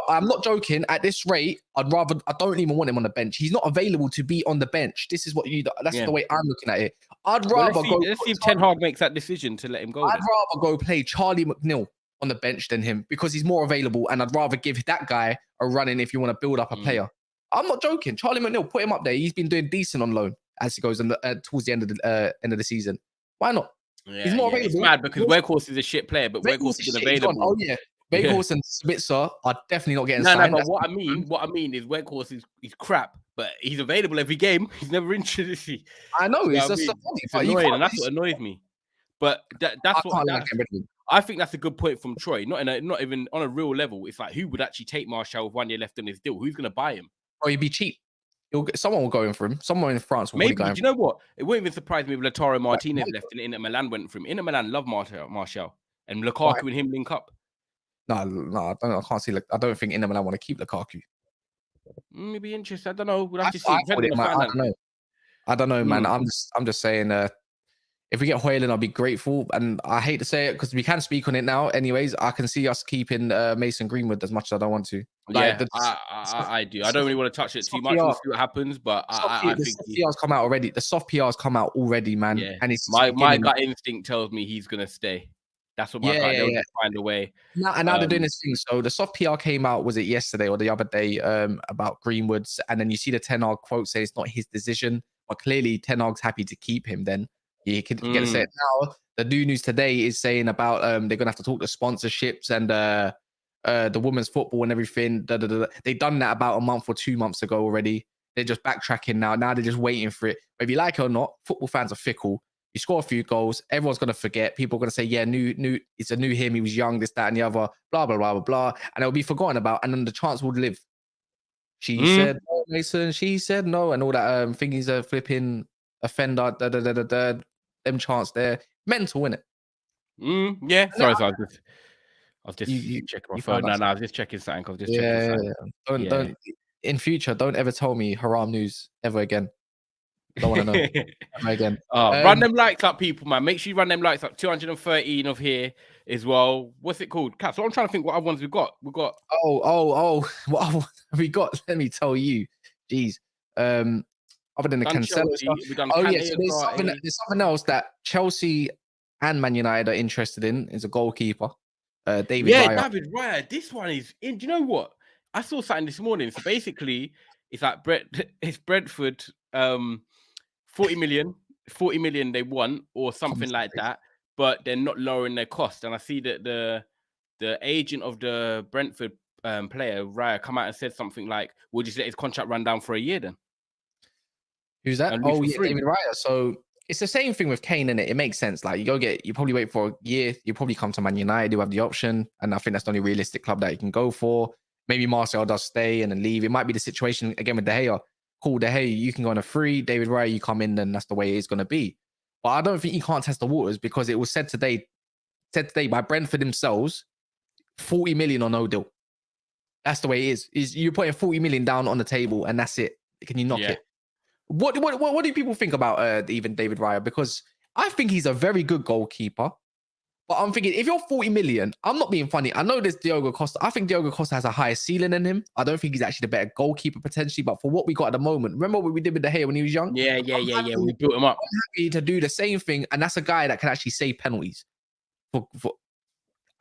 Speaker 1: I'm not joking. At this rate, I don't even want him on the bench. He's not available to be on the bench. This is what that's the way I'm looking at it.
Speaker 2: Let's see if Ten Hag makes that decision to let him go.
Speaker 1: I'd rather go play Charlie McNeil on the bench than him because he's more available, and I'd rather give that guy a run in if you want to build up a player. I'm not joking. Charlie McNeil, put him up there. He's been doing decent on loan as he goes towards the end of the season. Why not?
Speaker 2: Yeah, he's more available. It's mad because Weghorst is a shit player, but Weghorst is available.
Speaker 1: Oh yeah, Weghorst and Spitzer are definitely not getting signed.
Speaker 2: No, but what I mean is Weghorst is crap, but he's available every game. He's never injured, is he?
Speaker 1: I know, it's just funny.
Speaker 2: It's annoying, and that's what annoys me. But that's what I think that's a good point from Troy. Not even on a real level. It's like who would actually take Martial with 1 year left on his deal? Who's going to buy him?
Speaker 1: Oh, he'd be cheap. Someone will go in for him. Someone in France will
Speaker 2: maybe.
Speaker 1: Go in.
Speaker 2: Do you know what? It wouldn't even surprise me if Lautaro Martinez left and Inter Milan went for him. Inter Milan love Martial and Lukaku and him link up.
Speaker 1: No, I can't see. I don't think Inter Milan want to keep Lukaku.
Speaker 2: Maybe interesting. I don't know. We'll have to see.
Speaker 1: I don't know, man. I'm just saying. If we get Højlund, I'll be grateful. And I hate to say it because we can speak on it now. Anyways, I can see us keeping Mason Greenwood as much as I don't want to.
Speaker 2: Like, I do. I don't really want to touch it too much. We'll see what happens. But I think
Speaker 1: the PR's come out already. The soft PR's come out already, man.
Speaker 2: Yeah.
Speaker 1: And it's
Speaker 2: my gut instinct tells me he's gonna stay. That's what my gut. They'll just find a way.
Speaker 1: And now they're doing this thing. So the soft PR came out. Was it yesterday or the other day? About Greenwood's, and then you see the Ten Hag quote say it's not his decision, but clearly Ten Hag's happy to keep him. Then you can get to say it now. The new news today is saying about they're gonna have to talk to sponsorships and the women's football and everything. They done that about a month or 2 months ago already. They're just backtracking now. Now they're just waiting for it. But if you like it or not, football fans are fickle. You score a few goals, everyone's gonna forget. People are gonna say, "Yeah, new, it's a new him. He was young, this, that, and the other." Blah blah blah blah blah, and it'll be forgotten about. And then the chance would live. She said no, Mason. She said no, and all that. Think he's a flipping offender. Them chants there, mental, innit?
Speaker 2: Yeah. Sorry, I was just checking my phone. No, I was just checking something. I was just checking something.
Speaker 1: Don't. In future, don't ever tell me haram news ever again. Don't want to know ever again.
Speaker 2: Run them likes up, people, man. Make sure you run them likes up. 213 of here as well. What's it called? Caps. So I'm trying to think what other ones we've got. We've got.
Speaker 1: What we got? Let me tell you. Jeez. Other than the
Speaker 2: Done
Speaker 1: Cancelo
Speaker 2: Chelsea,
Speaker 1: stuff.
Speaker 2: we've done
Speaker 1: Oh yeah,
Speaker 2: Kante,
Speaker 1: so
Speaker 2: Ugarte.
Speaker 1: there's something else that Chelsea and Man United are interested in is a goalkeeper. David Raya.
Speaker 2: David Raya. This one is in. Do you know what? I saw something this morning. So basically, it's like it's Brentford, 40 million they want, or something like that, but they're not lowering their cost. And I see that the agent of the Brentford player, Raya, come out and said something like, we'll just let his contract run down for a year then.
Speaker 1: Who's that? Oh yeah, David Raya. So it's the same thing with Kane, in it. It makes sense. Like you probably wait for a year. You probably come to Man United. You have the option, and I think that's the only realistic club that you can go for. Maybe Marcel does stay and then leave. It might be the situation again with De Gea. Cool, De Gea, you can go on a free. David Raya, you come in, then that's the way it's going to be. But I don't think you can't test the waters, because it was said today by Brentford themselves, 40 million or no deal. That's the way it is. Is you're putting 40 million down on the table, and that's it. Can you knock it? What do people think about even David Raya? Because I think he's a very good goalkeeper. But I'm thinking, if you're 40 million, I'm not being funny. I know there's Diogo Costa. I think Diogo Costa has a higher ceiling than him. I don't think he's actually the better goalkeeper potentially. But for what we got at the moment, remember what we did with De Gea when he was young?
Speaker 2: Yeah. We built him up.
Speaker 1: I'm happy to do the same thing. And that's a guy that can actually save penalties.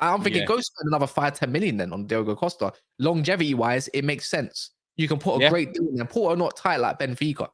Speaker 1: I'm thinking, go spend another 5-10 million then on Diogo Costa. Longevity-wise, it makes sense. You can put a great deal in there. Porto not tight like Benfica.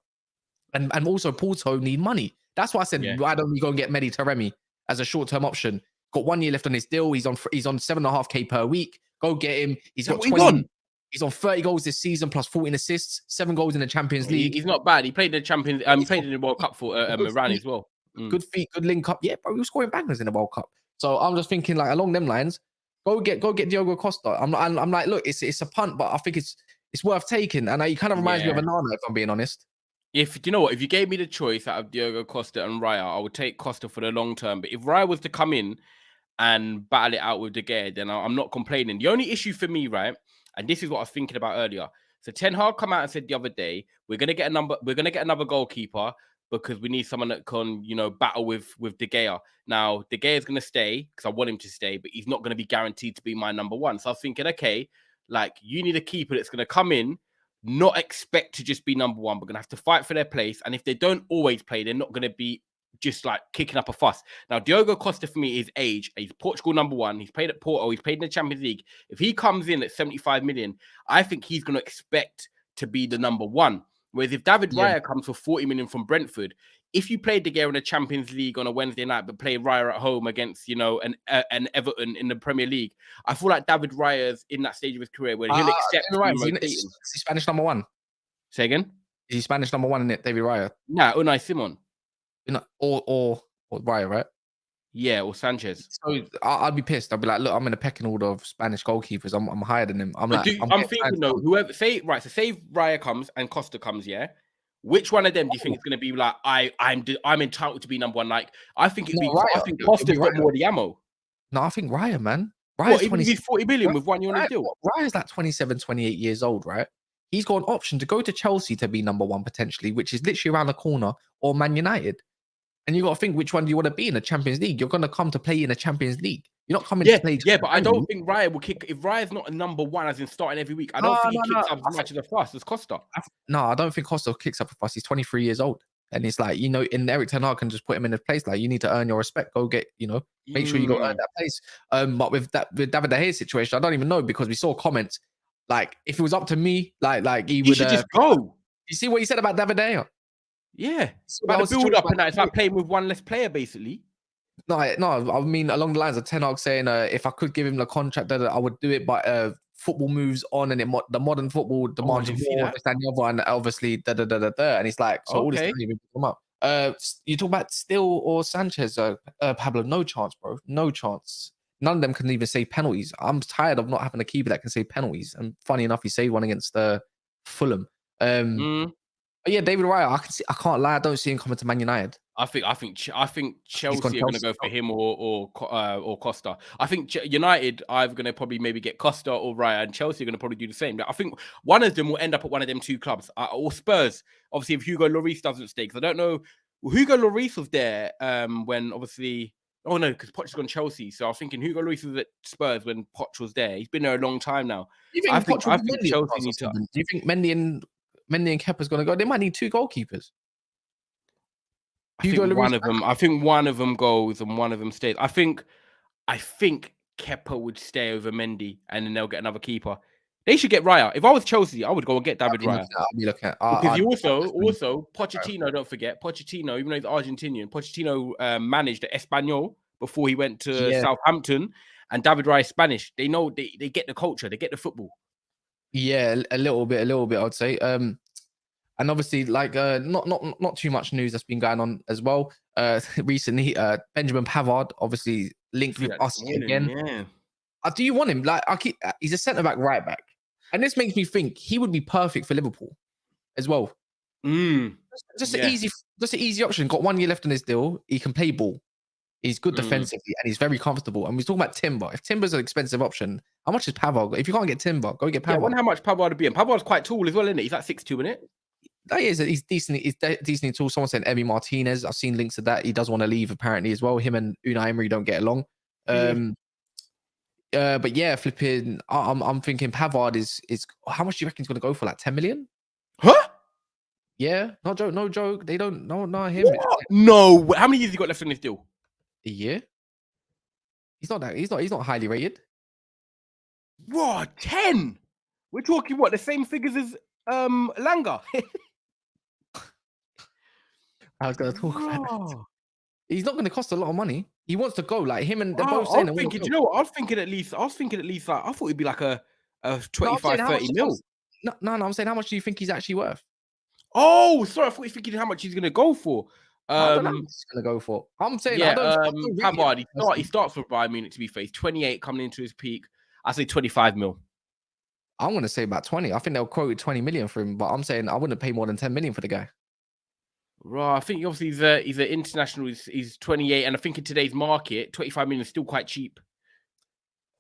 Speaker 1: And also Porto need money. That's why I said, why don't we go and get Mehdi Taremi as a short-term option? Got 1 year left on his deal. He's on 7.5K per week. Go get him. He's got 20. He's on 30 goals this season plus 14 assists, 7 goals in the Champions League.
Speaker 2: He's not bad. He played in the Champions. He played in the World Cup for Iran as well.
Speaker 1: Good feet, good link up. Yeah, bro, he was scoring bangers in the World Cup. So I'm just thinking, like, along them lines, go get Diogo Costa. I'm like, look, it's a punt, but I think it's worth taking. And he kind of reminds me of Anana, if I'm being honest.
Speaker 2: If you know what, if you gave me the choice out of Diogo Costa and Raya, I would take Costa for the long term. But if Raya was to come in and battle it out with De Gea, then I'm not complaining. The only issue for me, right, and this is what I was thinking about earlier. So Ten Hag come out and said the other day, we're gonna get another goalkeeper because we need someone that can, battle with De Gea. Now, De Gea is gonna stay because I want him to stay, but he's not gonna be guaranteed to be my number one. So I was thinking, okay, like, you need a keeper that's gonna come in, not expect to just be number one, but gonna have to fight for their place. And if they don't always play, they're not gonna be just like kicking up a fuss. Now, Diogo Costa, for me, is age. He's Portugal number one. He's played at Porto. He's played in the Champions League. If he comes in at 75 million, I think he's going to expect to be the number one. Whereas if David Raya comes for 40 million from Brentford, if you played De Gea in the Champions League on a Wednesday night, but play Raya at home against, an Everton in the Premier League, I feel like David Raya's in that stage of his career where he'll accept
Speaker 1: is he Spanish number one?
Speaker 2: Say again?
Speaker 1: Is he Spanish number one in it, David Raya?
Speaker 2: Nah, Unai Simon.
Speaker 1: Or Raya, right?
Speaker 2: Yeah, or Sanchez.
Speaker 1: So I'd be pissed. I'd be like, look, I'm in a pecking order of Spanish goalkeepers. I'm higher than him. I'm
Speaker 2: thinking though, whoever say Raya comes and Costa comes, yeah. Which one of them do you think is going to be like I'm entitled to be number one? Like, I think it'd be. Raya. I think Costa's got more of the ammo.
Speaker 1: No, I think Raya, man.
Speaker 2: Raya's even 40 million with 1 year on his deal.
Speaker 1: Raya's like 27, 28 years old, right? He's got an option to go to Chelsea to be number one potentially, which is literally around the corner, or Man United. And you got to think, which one do you want to be in the Champions League? You're going to come to play in the Champions League. You're not coming to play.
Speaker 2: Yeah, but I don't think Raya will kick. If Raya's not a number one, as in starting every week, I don't think he kicks up as much as a fuss as Costa.
Speaker 1: No, I don't think Costa kicks up a fuss. He's 23 years old. And it's like, in Eric Ten Hag can just put him in a place. Like, you need to earn your respect. Go get, make sure you go earn that place. But with David De Gea's situation, I don't even know, because we saw comments. Like, if it was up to me, like he would
Speaker 2: should just go.
Speaker 1: You see what he said about David De Gea?
Speaker 2: Yeah, about the build up and that. It's like playing with one less player, basically.
Speaker 1: No, I mean along the lines of Ten Hag saying, if I could give him the contract, that I would do it. But football moves on, and the modern football demands more than the other, and obviously And he's like, so all this time you come up. You talk about Still or Sanchez, Pablo. No chance, bro. No chance. None of them can even save penalties. I'm tired of not having a keeper that can save penalties. And funny enough, he saved one against Fulham. But yeah, David Raya, I can't lie. I don't see him coming to Man United.
Speaker 2: I think Chelsea are going to go for him or Costa. I think United are going to probably maybe get Costa or Raya, and Chelsea are going to probably do the same. I think one of them will end up at one of them two clubs, or Spurs. Obviously, if Hugo Lloris doesn't stay, because I don't know. Hugo Lloris was there when obviously. Oh no, because Poch has gone Chelsea. So I was thinking Hugo Lloris was at Spurs when Poch was there. He's been there a long time now.
Speaker 1: I think Chelsea need to. Do you think Mendy and Mendy and Kepa's going to go. They might need 2 goalkeepers.
Speaker 2: I think one of them goes and one of them stays. I think Kepa would stay over Mendy, and then they'll get another keeper. They should get Raya. If I was Chelsea, I would go and get David Raya.
Speaker 1: I'll be looking at
Speaker 2: because also Pochettino. Don't forget Pochettino, even though he's Argentinian, Pochettino managed the Espanyol before he went to Southampton, and David Raya is Spanish. They know they get the culture, they get the football.
Speaker 1: Yeah, a little bit, I'd say. And obviously, like not too much news that's been going on as well. Recently, Benjamin Pavard obviously linked with us again.
Speaker 2: Yeah.
Speaker 1: Do you want him? Like, he's a centre back, right back, and this makes me think he would be perfect for Liverpool as well. Just an easy option. Got 1 year left on his deal. He can play ball. He's good defensively, and he's very comfortable. And we're talking about Timber. If Timber's an expensive option, how much is Pavard? If you can't get Timber, go get Pavard.
Speaker 2: I wonder how much Pavard would be. And Pavard's quite tall as well, isn't it? He's like 6'2", isn't it?
Speaker 1: He's decent. He's decently tall. Someone said Emi Martinez. I've seen links to that. He does want to leave apparently as well. Him and Unai Emery don't get along. But yeah, flipping. I'm thinking Pavard is how much do you reckon he's going to go for? Like 10 million?
Speaker 2: Huh?
Speaker 1: Yeah, no joke. They don't not him.
Speaker 2: No. How many years he got left on this deal?
Speaker 1: A year. He's not highly rated.
Speaker 2: What? 10? We're talking what? The same figures as Langa.
Speaker 1: I was going to talk about it. He's not going to cost a lot of money. He wants to go like him, and they're both saying.
Speaker 2: Do you know what? I was thinking at least like I thought it'd be like a 25, 30 mil.
Speaker 1: No, I'm saying how much do you think he's actually worth?
Speaker 2: Oh, sorry, I thought you were thinking how much he's going to go for.
Speaker 1: I don't know how much he's going to go for. I'm saying
Speaker 2: Pavard, he starts for Bayern Munich, to be fair. He's 28 coming into his peak. I say 25 mil.
Speaker 1: I'm going to say about 20. I think they'll quote 20 million for him, but I'm saying I wouldn't pay more than 10 million for the guy.
Speaker 2: Right, I think obviously he's an international. He's 28, and I think in today's market, 25 million is still quite cheap.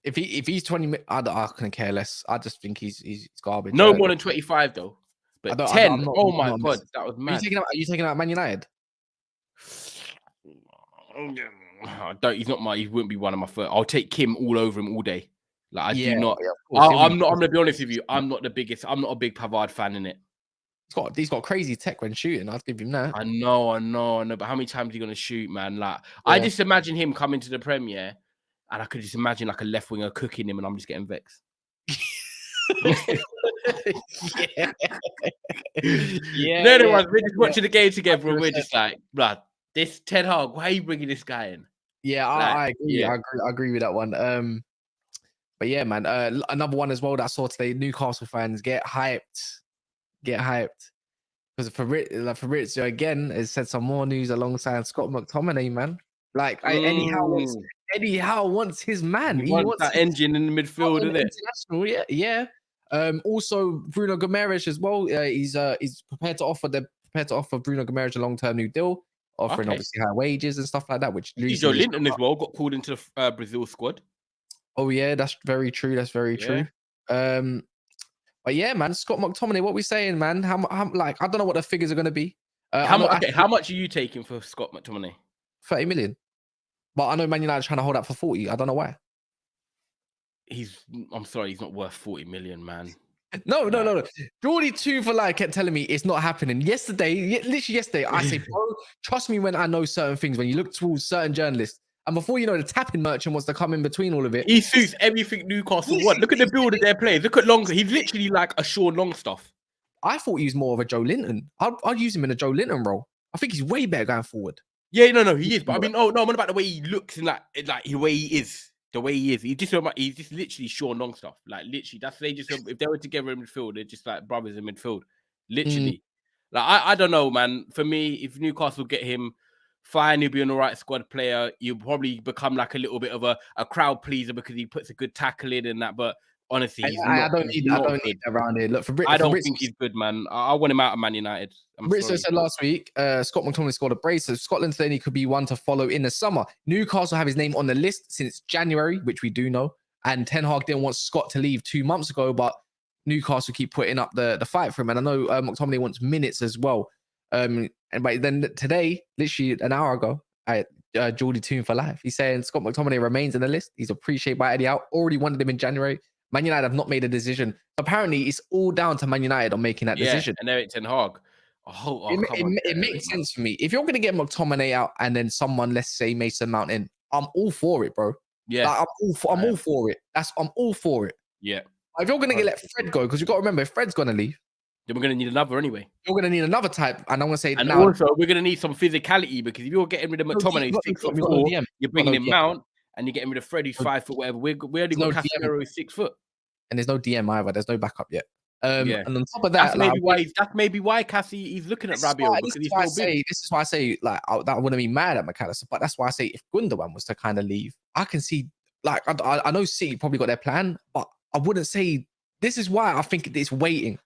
Speaker 1: If he's 20, I couldn't care less. I just think he's garbage.
Speaker 2: No more than 25 though. But 10. Oh my god, that was mad.
Speaker 1: Are you taking out Man United?
Speaker 2: He wouldn't be one of my first. I'll take Kim all over him all day. Like do not. I'm gonna be honest with you. I'm not a big Pavard fan in it.
Speaker 1: He's got crazy tech when shooting. I'll give him that.
Speaker 2: I know. But how many times are you gonna shoot, man? Like I just imagine him coming to the Premier, and I could just imagine like a left winger cooking him, and I'm just getting vexed. We're just watching the game together, and we're just like, blood. This Ten Hag, why are you bringing this guy in?
Speaker 1: Yeah, I agree. I agree with that one. But yeah, man. Another one as well that I saw today. Newcastle fans get hyped. Because Fabrizio again has said some more news alongside Scott McTominay, man. Like Eddie Howe wants his man.
Speaker 2: He wants that engine in the midfield, isn't it?
Speaker 1: International, yeah. Also Bruno Guimaraes as well. He's prepared to offer Bruno Guimaraes a long-term new deal, offering obviously high wages and stuff like that. Which
Speaker 2: Joe Linton as well got called into the Brazil squad.
Speaker 1: Oh yeah, that's very true. True. But yeah, man, Scott McTominay, what we saying, man? How like I don't know what the figures are going to be.
Speaker 2: How much are you taking for Scott McTominay?
Speaker 1: 30 million. But I know Man United are trying to hold up for 40. I don't know why.
Speaker 2: I'm sorry, he's not worth 40 million, man.
Speaker 1: No. Geordie 2 for Life kept telling me it's not happening. Literally yesterday, I say, bro, trust me when I know certain things. When you look towards certain journalists, and before you know, the tapping merchant wants to come in between all of it.
Speaker 2: He suits everything Newcastle want. Look at the build of their players. Look at Long. He's literally like a Sean Longstaff.
Speaker 1: I thought he was more of a Joe Linton. I'd use him in a Joe Linton role. I think he's way better going forward.
Speaker 2: Yeah, no, he is. But I mean, I'm about the way he looks and like the way he is. The way he is, he's just literally Sean Longstaff. Like literally, if they were together in midfield, they're just like brothers in midfield. Literally, like I don't know, man. For me, if Newcastle get him, fine, he'll be an alright squad player. You'll probably become like a little bit of a crowd pleaser because he puts a good tackle in and that. But honestly, I don't need that
Speaker 1: around here. Look,
Speaker 2: I don't think he's good, man. I want him out of Man United.
Speaker 1: Fabrizio said last week, Scott McTominay scored a brace. So Scotland saying he could be one to follow in the summer. Newcastle have his name on the list since January, which we do know. And Ten Hag didn't want Scott to leave 2 months ago, but Newcastle keep putting up the fight for him. And I know McTominay wants minutes as well. And but then today, literally an hour ago, Geordie 2 for Life. He's saying Scott McTominay remains in the list. He's appreciated by Eddie Howe. Already wanted him in January. Man United have not made a decision. Apparently, it's all down to Man United on making that decision.
Speaker 2: And Eric Ten Hag.
Speaker 1: It makes sense for me. If you're going to get McTominay out and then someone, let's say Mason Mount in, I'm all for it, bro.
Speaker 2: Yeah,
Speaker 1: like, I'm all for it. I'm all for it.
Speaker 2: Yeah.
Speaker 1: If you're going to let Fred go, because you've got to remember, if Fred's going to leave,
Speaker 2: then we're going to need another anyway.
Speaker 1: You're going to need another type, and I'm going to say,
Speaker 2: and also we're going to need some physicality, because if you're getting rid of McTominay, 6'4", you're bringing in Mount, and you're getting rid of Fred, who's 5 foot, whatever. We're only got Cancelo, who's 6 foot,
Speaker 1: and there's no DM either. There's no backup yet. And on top of that,
Speaker 2: that's maybe why Cassie he's looking at Rabiot, because he's so big.
Speaker 1: This is why I say, like, that I wouldn't be mad at McAllister, but that's why I say if Gundogan was to kind of leave, I can see, like, I know City probably got their plan, but I wouldn't say. This is why I think it's waiting.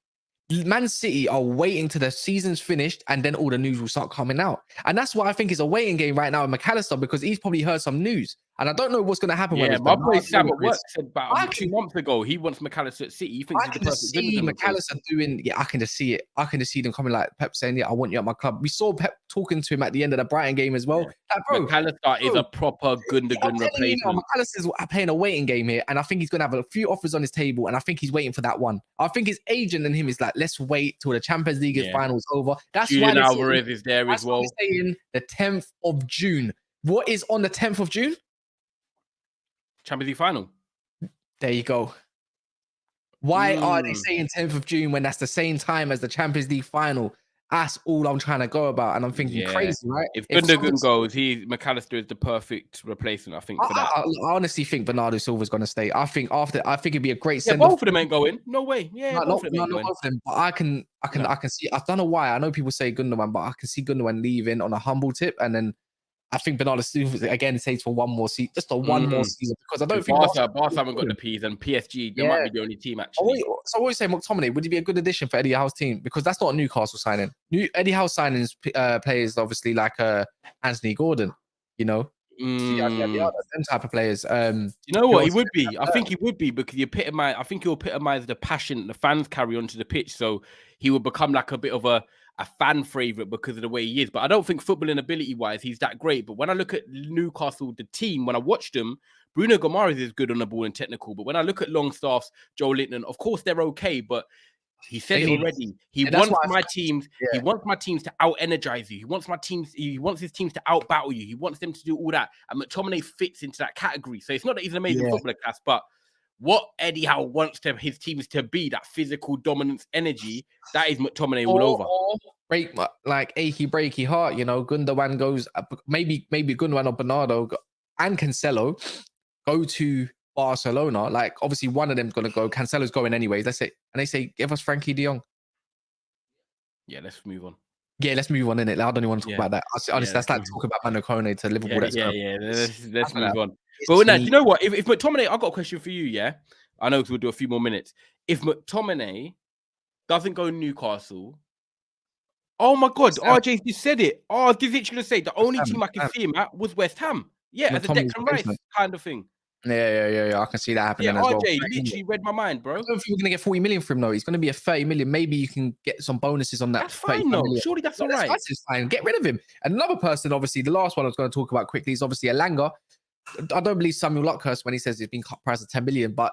Speaker 1: Man City are waiting till the season's finished, and then all the news will start coming out. And that's why I think it's a waiting game right now with McAllister, because he's probably heard some news. And I don't know what's going to happen.
Speaker 2: Yeah, my boy Sam at work said about 2 months ago he wants McAllister at City. He thinks he's the perfect
Speaker 1: see McAllister doing. Yeah, I can just see it. I can just see them coming, like Pep saying, "Yeah, I want you at my club." We saw Pep talking to him at the end of the Brighton game as well.
Speaker 2: Yeah. Like, bro, McAllister is a proper Gundogan replacement.
Speaker 1: McAllister's playing a waiting game here, and I think he's going to have a few offers on his table, and I think he's waiting for that one. I think his agent and him is like, "Let's wait till the Champions League finals over." That's
Speaker 2: Julian
Speaker 1: why
Speaker 2: Alvarez is there as well.
Speaker 1: Saying the 10th of June. What is on the 10th of June?
Speaker 2: Champions League final.
Speaker 1: There you go. Why are they saying 10th of June when that's the same time as the Champions League final? That's all I'm trying to go about. And I'm thinking crazy, right?
Speaker 2: If Gundogan goes, McAllister is the perfect replacement, I think, for that.
Speaker 1: I honestly think Bernardo Silva's going to stay. I think it'd be a great
Speaker 2: send-off. Both of them ain't going. No way. Yeah,
Speaker 1: both of them. But I can see. I don't know why. I know people say Gundogan, but I can see Gundogan leaving on a humble tip, and then I think Bernardo Silva again stays for one more season, just one more season, because I don't think
Speaker 2: Barca haven't got the P's, and PSG they might be the only team actually.
Speaker 1: So I always say McTominay, would he be a good addition for Eddie Howe's team? Because that's not a Newcastle signing. Eddie Howe signings players obviously like Anthony Gordon, you know, them type of players.
Speaker 2: You know what? He would be. I think he would be, because I think he'll epitomize the passion the fans carry onto the pitch. So he would become like a bit of a fan favorite because of the way he is. But I don't think footballing ability wise he's that great. But when I look at Newcastle, the team, when I watch them, Bruno Gomes is good on the ball and technical. But when I look at Longstaff's, Joe Linton, of course they're okay. But he said it already. He wants my teams. He wants my teams to out energize you. He wants his teams to out battle you. He wants them to do all that. And McTominay fits into that category. So it's not that he's an amazing footballer class, but what Eddie Howe wants his teams to be, that physical dominance energy, that is McTominay all over.
Speaker 1: Break like achy breaky heart, you know. Gundogan goes, maybe Gundogan or Bernardo and Cancelo go to Barcelona. Like, obviously one of them's gonna go. Cancelo's going anyways. Let's say, and they say, give us Frankie De Jong.
Speaker 2: Yeah, let's move on.
Speaker 1: Yeah, let's move on, innit? I don't even want to talk about that. Honestly, that's like talking about Manu Kone to Liverpool.
Speaker 2: Let's move on. But now, you know what? If McTominay, I've got a question for you, yeah? I know, because we'll do a few more minutes. If McTominay doesn't go Newcastle, oh my God, RJ just said it. Oh, I was literally going to say, the only team I can see him at was West Ham. Yeah, as a Declan Rice kind of thing.
Speaker 1: Yeah. I can see that happening as well.
Speaker 2: RJ literally read my mind, bro.
Speaker 1: I don't think we're going to get 40 million from him, though. He's going to be a 30 million. Maybe you can get some bonuses on that.
Speaker 2: That's fine, though. Surely that's all right.
Speaker 1: That's fine. Get rid of him. And another person, obviously, the last one I was going to talk about quickly is obviously Elanga. I don't believe Samuel Luckhurst when he says it's been cut price of 10 million, but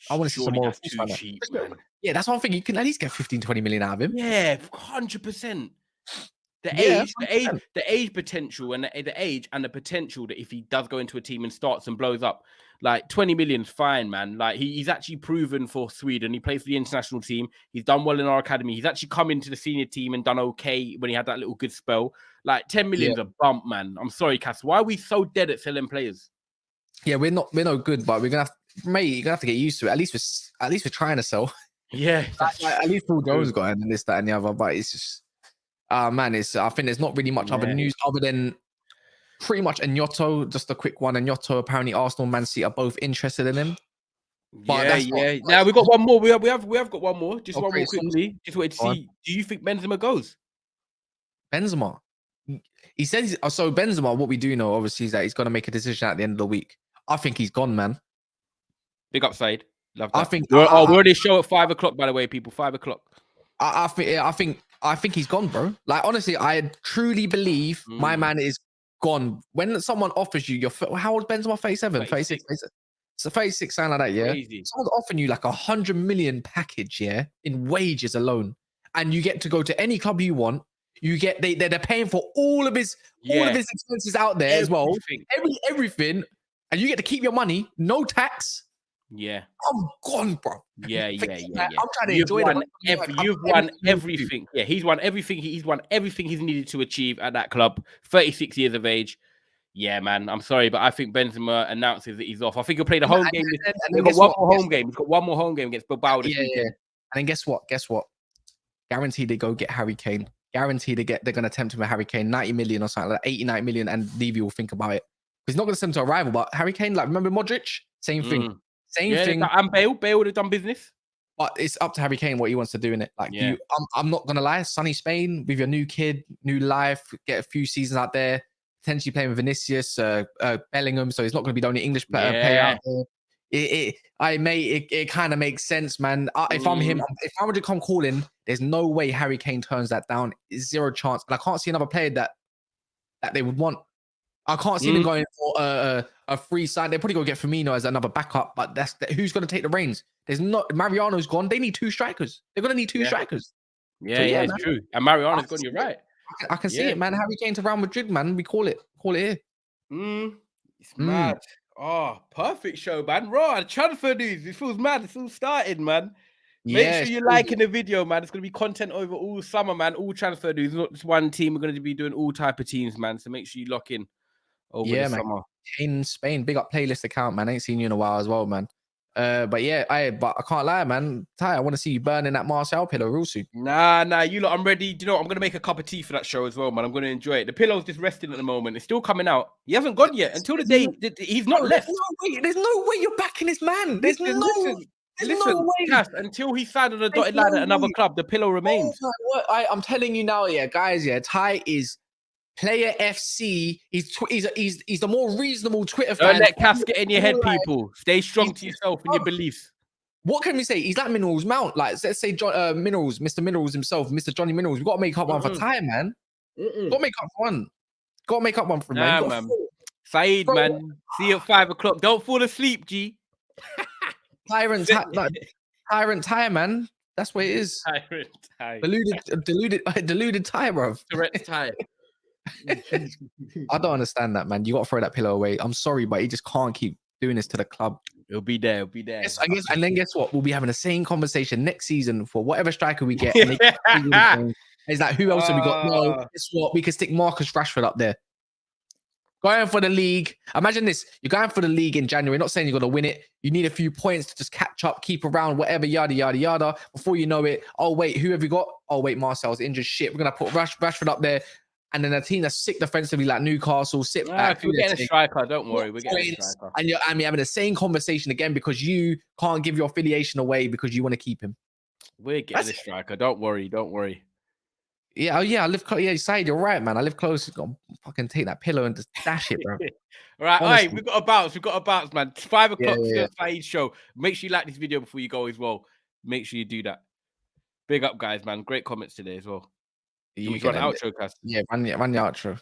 Speaker 1: I want to see some more.
Speaker 2: Too cheap, man.
Speaker 1: Yeah, that's one thing. You can at least get 15, 20 million out of him.
Speaker 2: Yeah, 100%. The age potential and the age and the potential that if he does go into a team and starts and blows up, like 20 million's fine, man. Like he's actually proven for Sweden. He plays for the international team. He's done well in our academy. He's actually come into the senior team and done okay when he had that little good spell. Like 10 million's a bump, man. I'm sorry, Cass. Why are we so dead at selling players?
Speaker 1: Yeah, we're no good, but we're gonna you're gonna have to get used to it. At least we're trying to sell.
Speaker 2: Yeah,
Speaker 1: like, at least Paul Jones got in and this, that, and the other. But it's just, man, I think there's not really much other news other than pretty much Ugarte. Just a quick one. Ugarte, apparently Arsenal and Man City are both interested in him.
Speaker 2: But now we got one more. We have got one more. Just one more quickly. Just wait to see. Do you think Benzema goes?
Speaker 1: Benzema. He says so. Benzema. What we do know, obviously, is that he's going to make a decision at the end of the week. I think he's gone, man.
Speaker 2: Big upside. Love that.
Speaker 1: I think.
Speaker 2: We're already show at 5 o'clock. By the way, people, 5 o'clock.
Speaker 1: I think he's gone, bro. Like honestly, I truly believe my man is gone. When someone offers you how old Benzema? 37, 36. So 36, something like that, yeah.
Speaker 2: Crazy.
Speaker 1: Someone's offering you like 100 million package, yeah, in wages alone, and you get to go to any club you want. You get they're paying for all of his expenses out there as well, everything, and you get to keep your money, no tax.
Speaker 2: Yeah,
Speaker 1: I'm gone, bro.
Speaker 2: Yeah. I'm
Speaker 1: trying to enjoy
Speaker 2: You've won everything. Yeah, he's won everything. He's won everything he's needed to achieve at that club. 36 years of age. Yeah, man. I'm sorry, but I think Benzema announces that he's off. I think he'll play the home game. He's got one more home game. He's got one more home game against Bilbao this weekend.
Speaker 1: And then guess what? Guaranteed they go get Harry Kane. Guaranteed they're going to tempt him with Harry Kane, 90 million or something like 89 million, and Levy will think about it. He's not going to send him to a rival, but Harry Kane, like, remember Modric? Same thing. Same thing.
Speaker 2: And Bale would have done business.
Speaker 1: But it's up to Harry Kane what he wants to do in it. Like, I'm not going to lie, sunny Spain with your new kid, new life, get a few seasons out there, potentially playing with Vinicius, Bellingham, so he's not going to be the only English player out there. It kind of makes sense, man. If I'm him, if I were to come calling, there's no way Harry Kane turns that down. It's zero chance. And I can't see another player that they would want. I can't see them going for a free side. They're probably going to get Firmino as another backup, but who's going to take the reins? There's not. Mariano's gone. They need 2 strikers. They're going to need 2 strikers.
Speaker 2: Yeah, it's true. And Mariano's gone. You're right.
Speaker 1: I can see it, man. Harry Kane to Real Madrid, man. We call it here.
Speaker 2: It's mad. Oh, perfect show, man. Raw transfer news. It feels mad. It's all started, man. Make sure you're liking the video, man. It's going to be content over all summer, man. All transfer news, not just one team. We're going to be doing all type of teams, man. So make sure you lock in over the summer.
Speaker 1: In Spain, big up playlist account, man. I ain't seen you in a while as well, man. But yeah, I can't lie, man. Ty, I want to see you burning that Martial pillow real soon.
Speaker 2: Nah, you lot, I'm ready. Do you know what? I'm gonna make a cup of tea for that show as well, man. I'm gonna enjoy it. The pillow's just resting at the moment. It's still coming out. He hasn't gone yet until the day he's not left.
Speaker 1: There's no way you're backing this man. There's no way.
Speaker 2: Cass, until he signed on a dotted line at another club, the pillow remains.
Speaker 1: I'm telling you now, guys, Ty is Player FC. He's the more reasonable Twitter fan.
Speaker 2: Don't let Cass get in your head, people. Stay strong to yourself and your beliefs.
Speaker 1: What can we say? He's like Minerals Mount. Like, let's say Minerals, Mr. Minerals himself, Mr. Johnny Minerals. We've got to make up one for Ty, man. Got to make up one. Got to make up one for him, man.
Speaker 2: Saeed, man. See you at 5 o'clock. Don't fall asleep, G.
Speaker 1: Tyrant Ty, man. That's what it is.
Speaker 2: Tyrant Ty.
Speaker 1: Deluded Ty, bro.
Speaker 2: Correct Ty.
Speaker 1: I don't understand that, man. You got to throw that pillow away. I'm sorry, but he just can't keep doing this to the club.
Speaker 2: It'll be there.
Speaker 1: Yes, I guess, and then guess what? We'll be having the same conversation next season for whatever striker we get. It's like, who else have we got? No, guess what? We can stick Marcus Rashford up there. Going for the league. Imagine this. You're going for the league in January. Not saying you're going to win it. You need a few points to just catch up, keep around, whatever, yada, yada, yada. Before you know it, oh, wait, who have we got? Oh, wait, Marcel's injured. Shit, we're going to put Rashford up there. And then a team that's sick defensively, like Newcastle, sit back.
Speaker 2: We're getting a striker. Don't worry. We're getting a striker.
Speaker 1: And we're having the same conversation again because you can't give your affiliation away because you want to keep him.
Speaker 2: We're getting a striker. Don't worry.
Speaker 1: Yeah, I live close. Yeah, Said, you're right, man. I live close. Got to fucking take that pillow and just dash it, bro.
Speaker 2: All right, we've got a bounce, man. 5 o'clock Said show. Make sure you like this video before you go as well. Make sure you do that. Big up, guys, man. Great comments today as well. You run outro, Cass.
Speaker 1: Yeah, run the outro.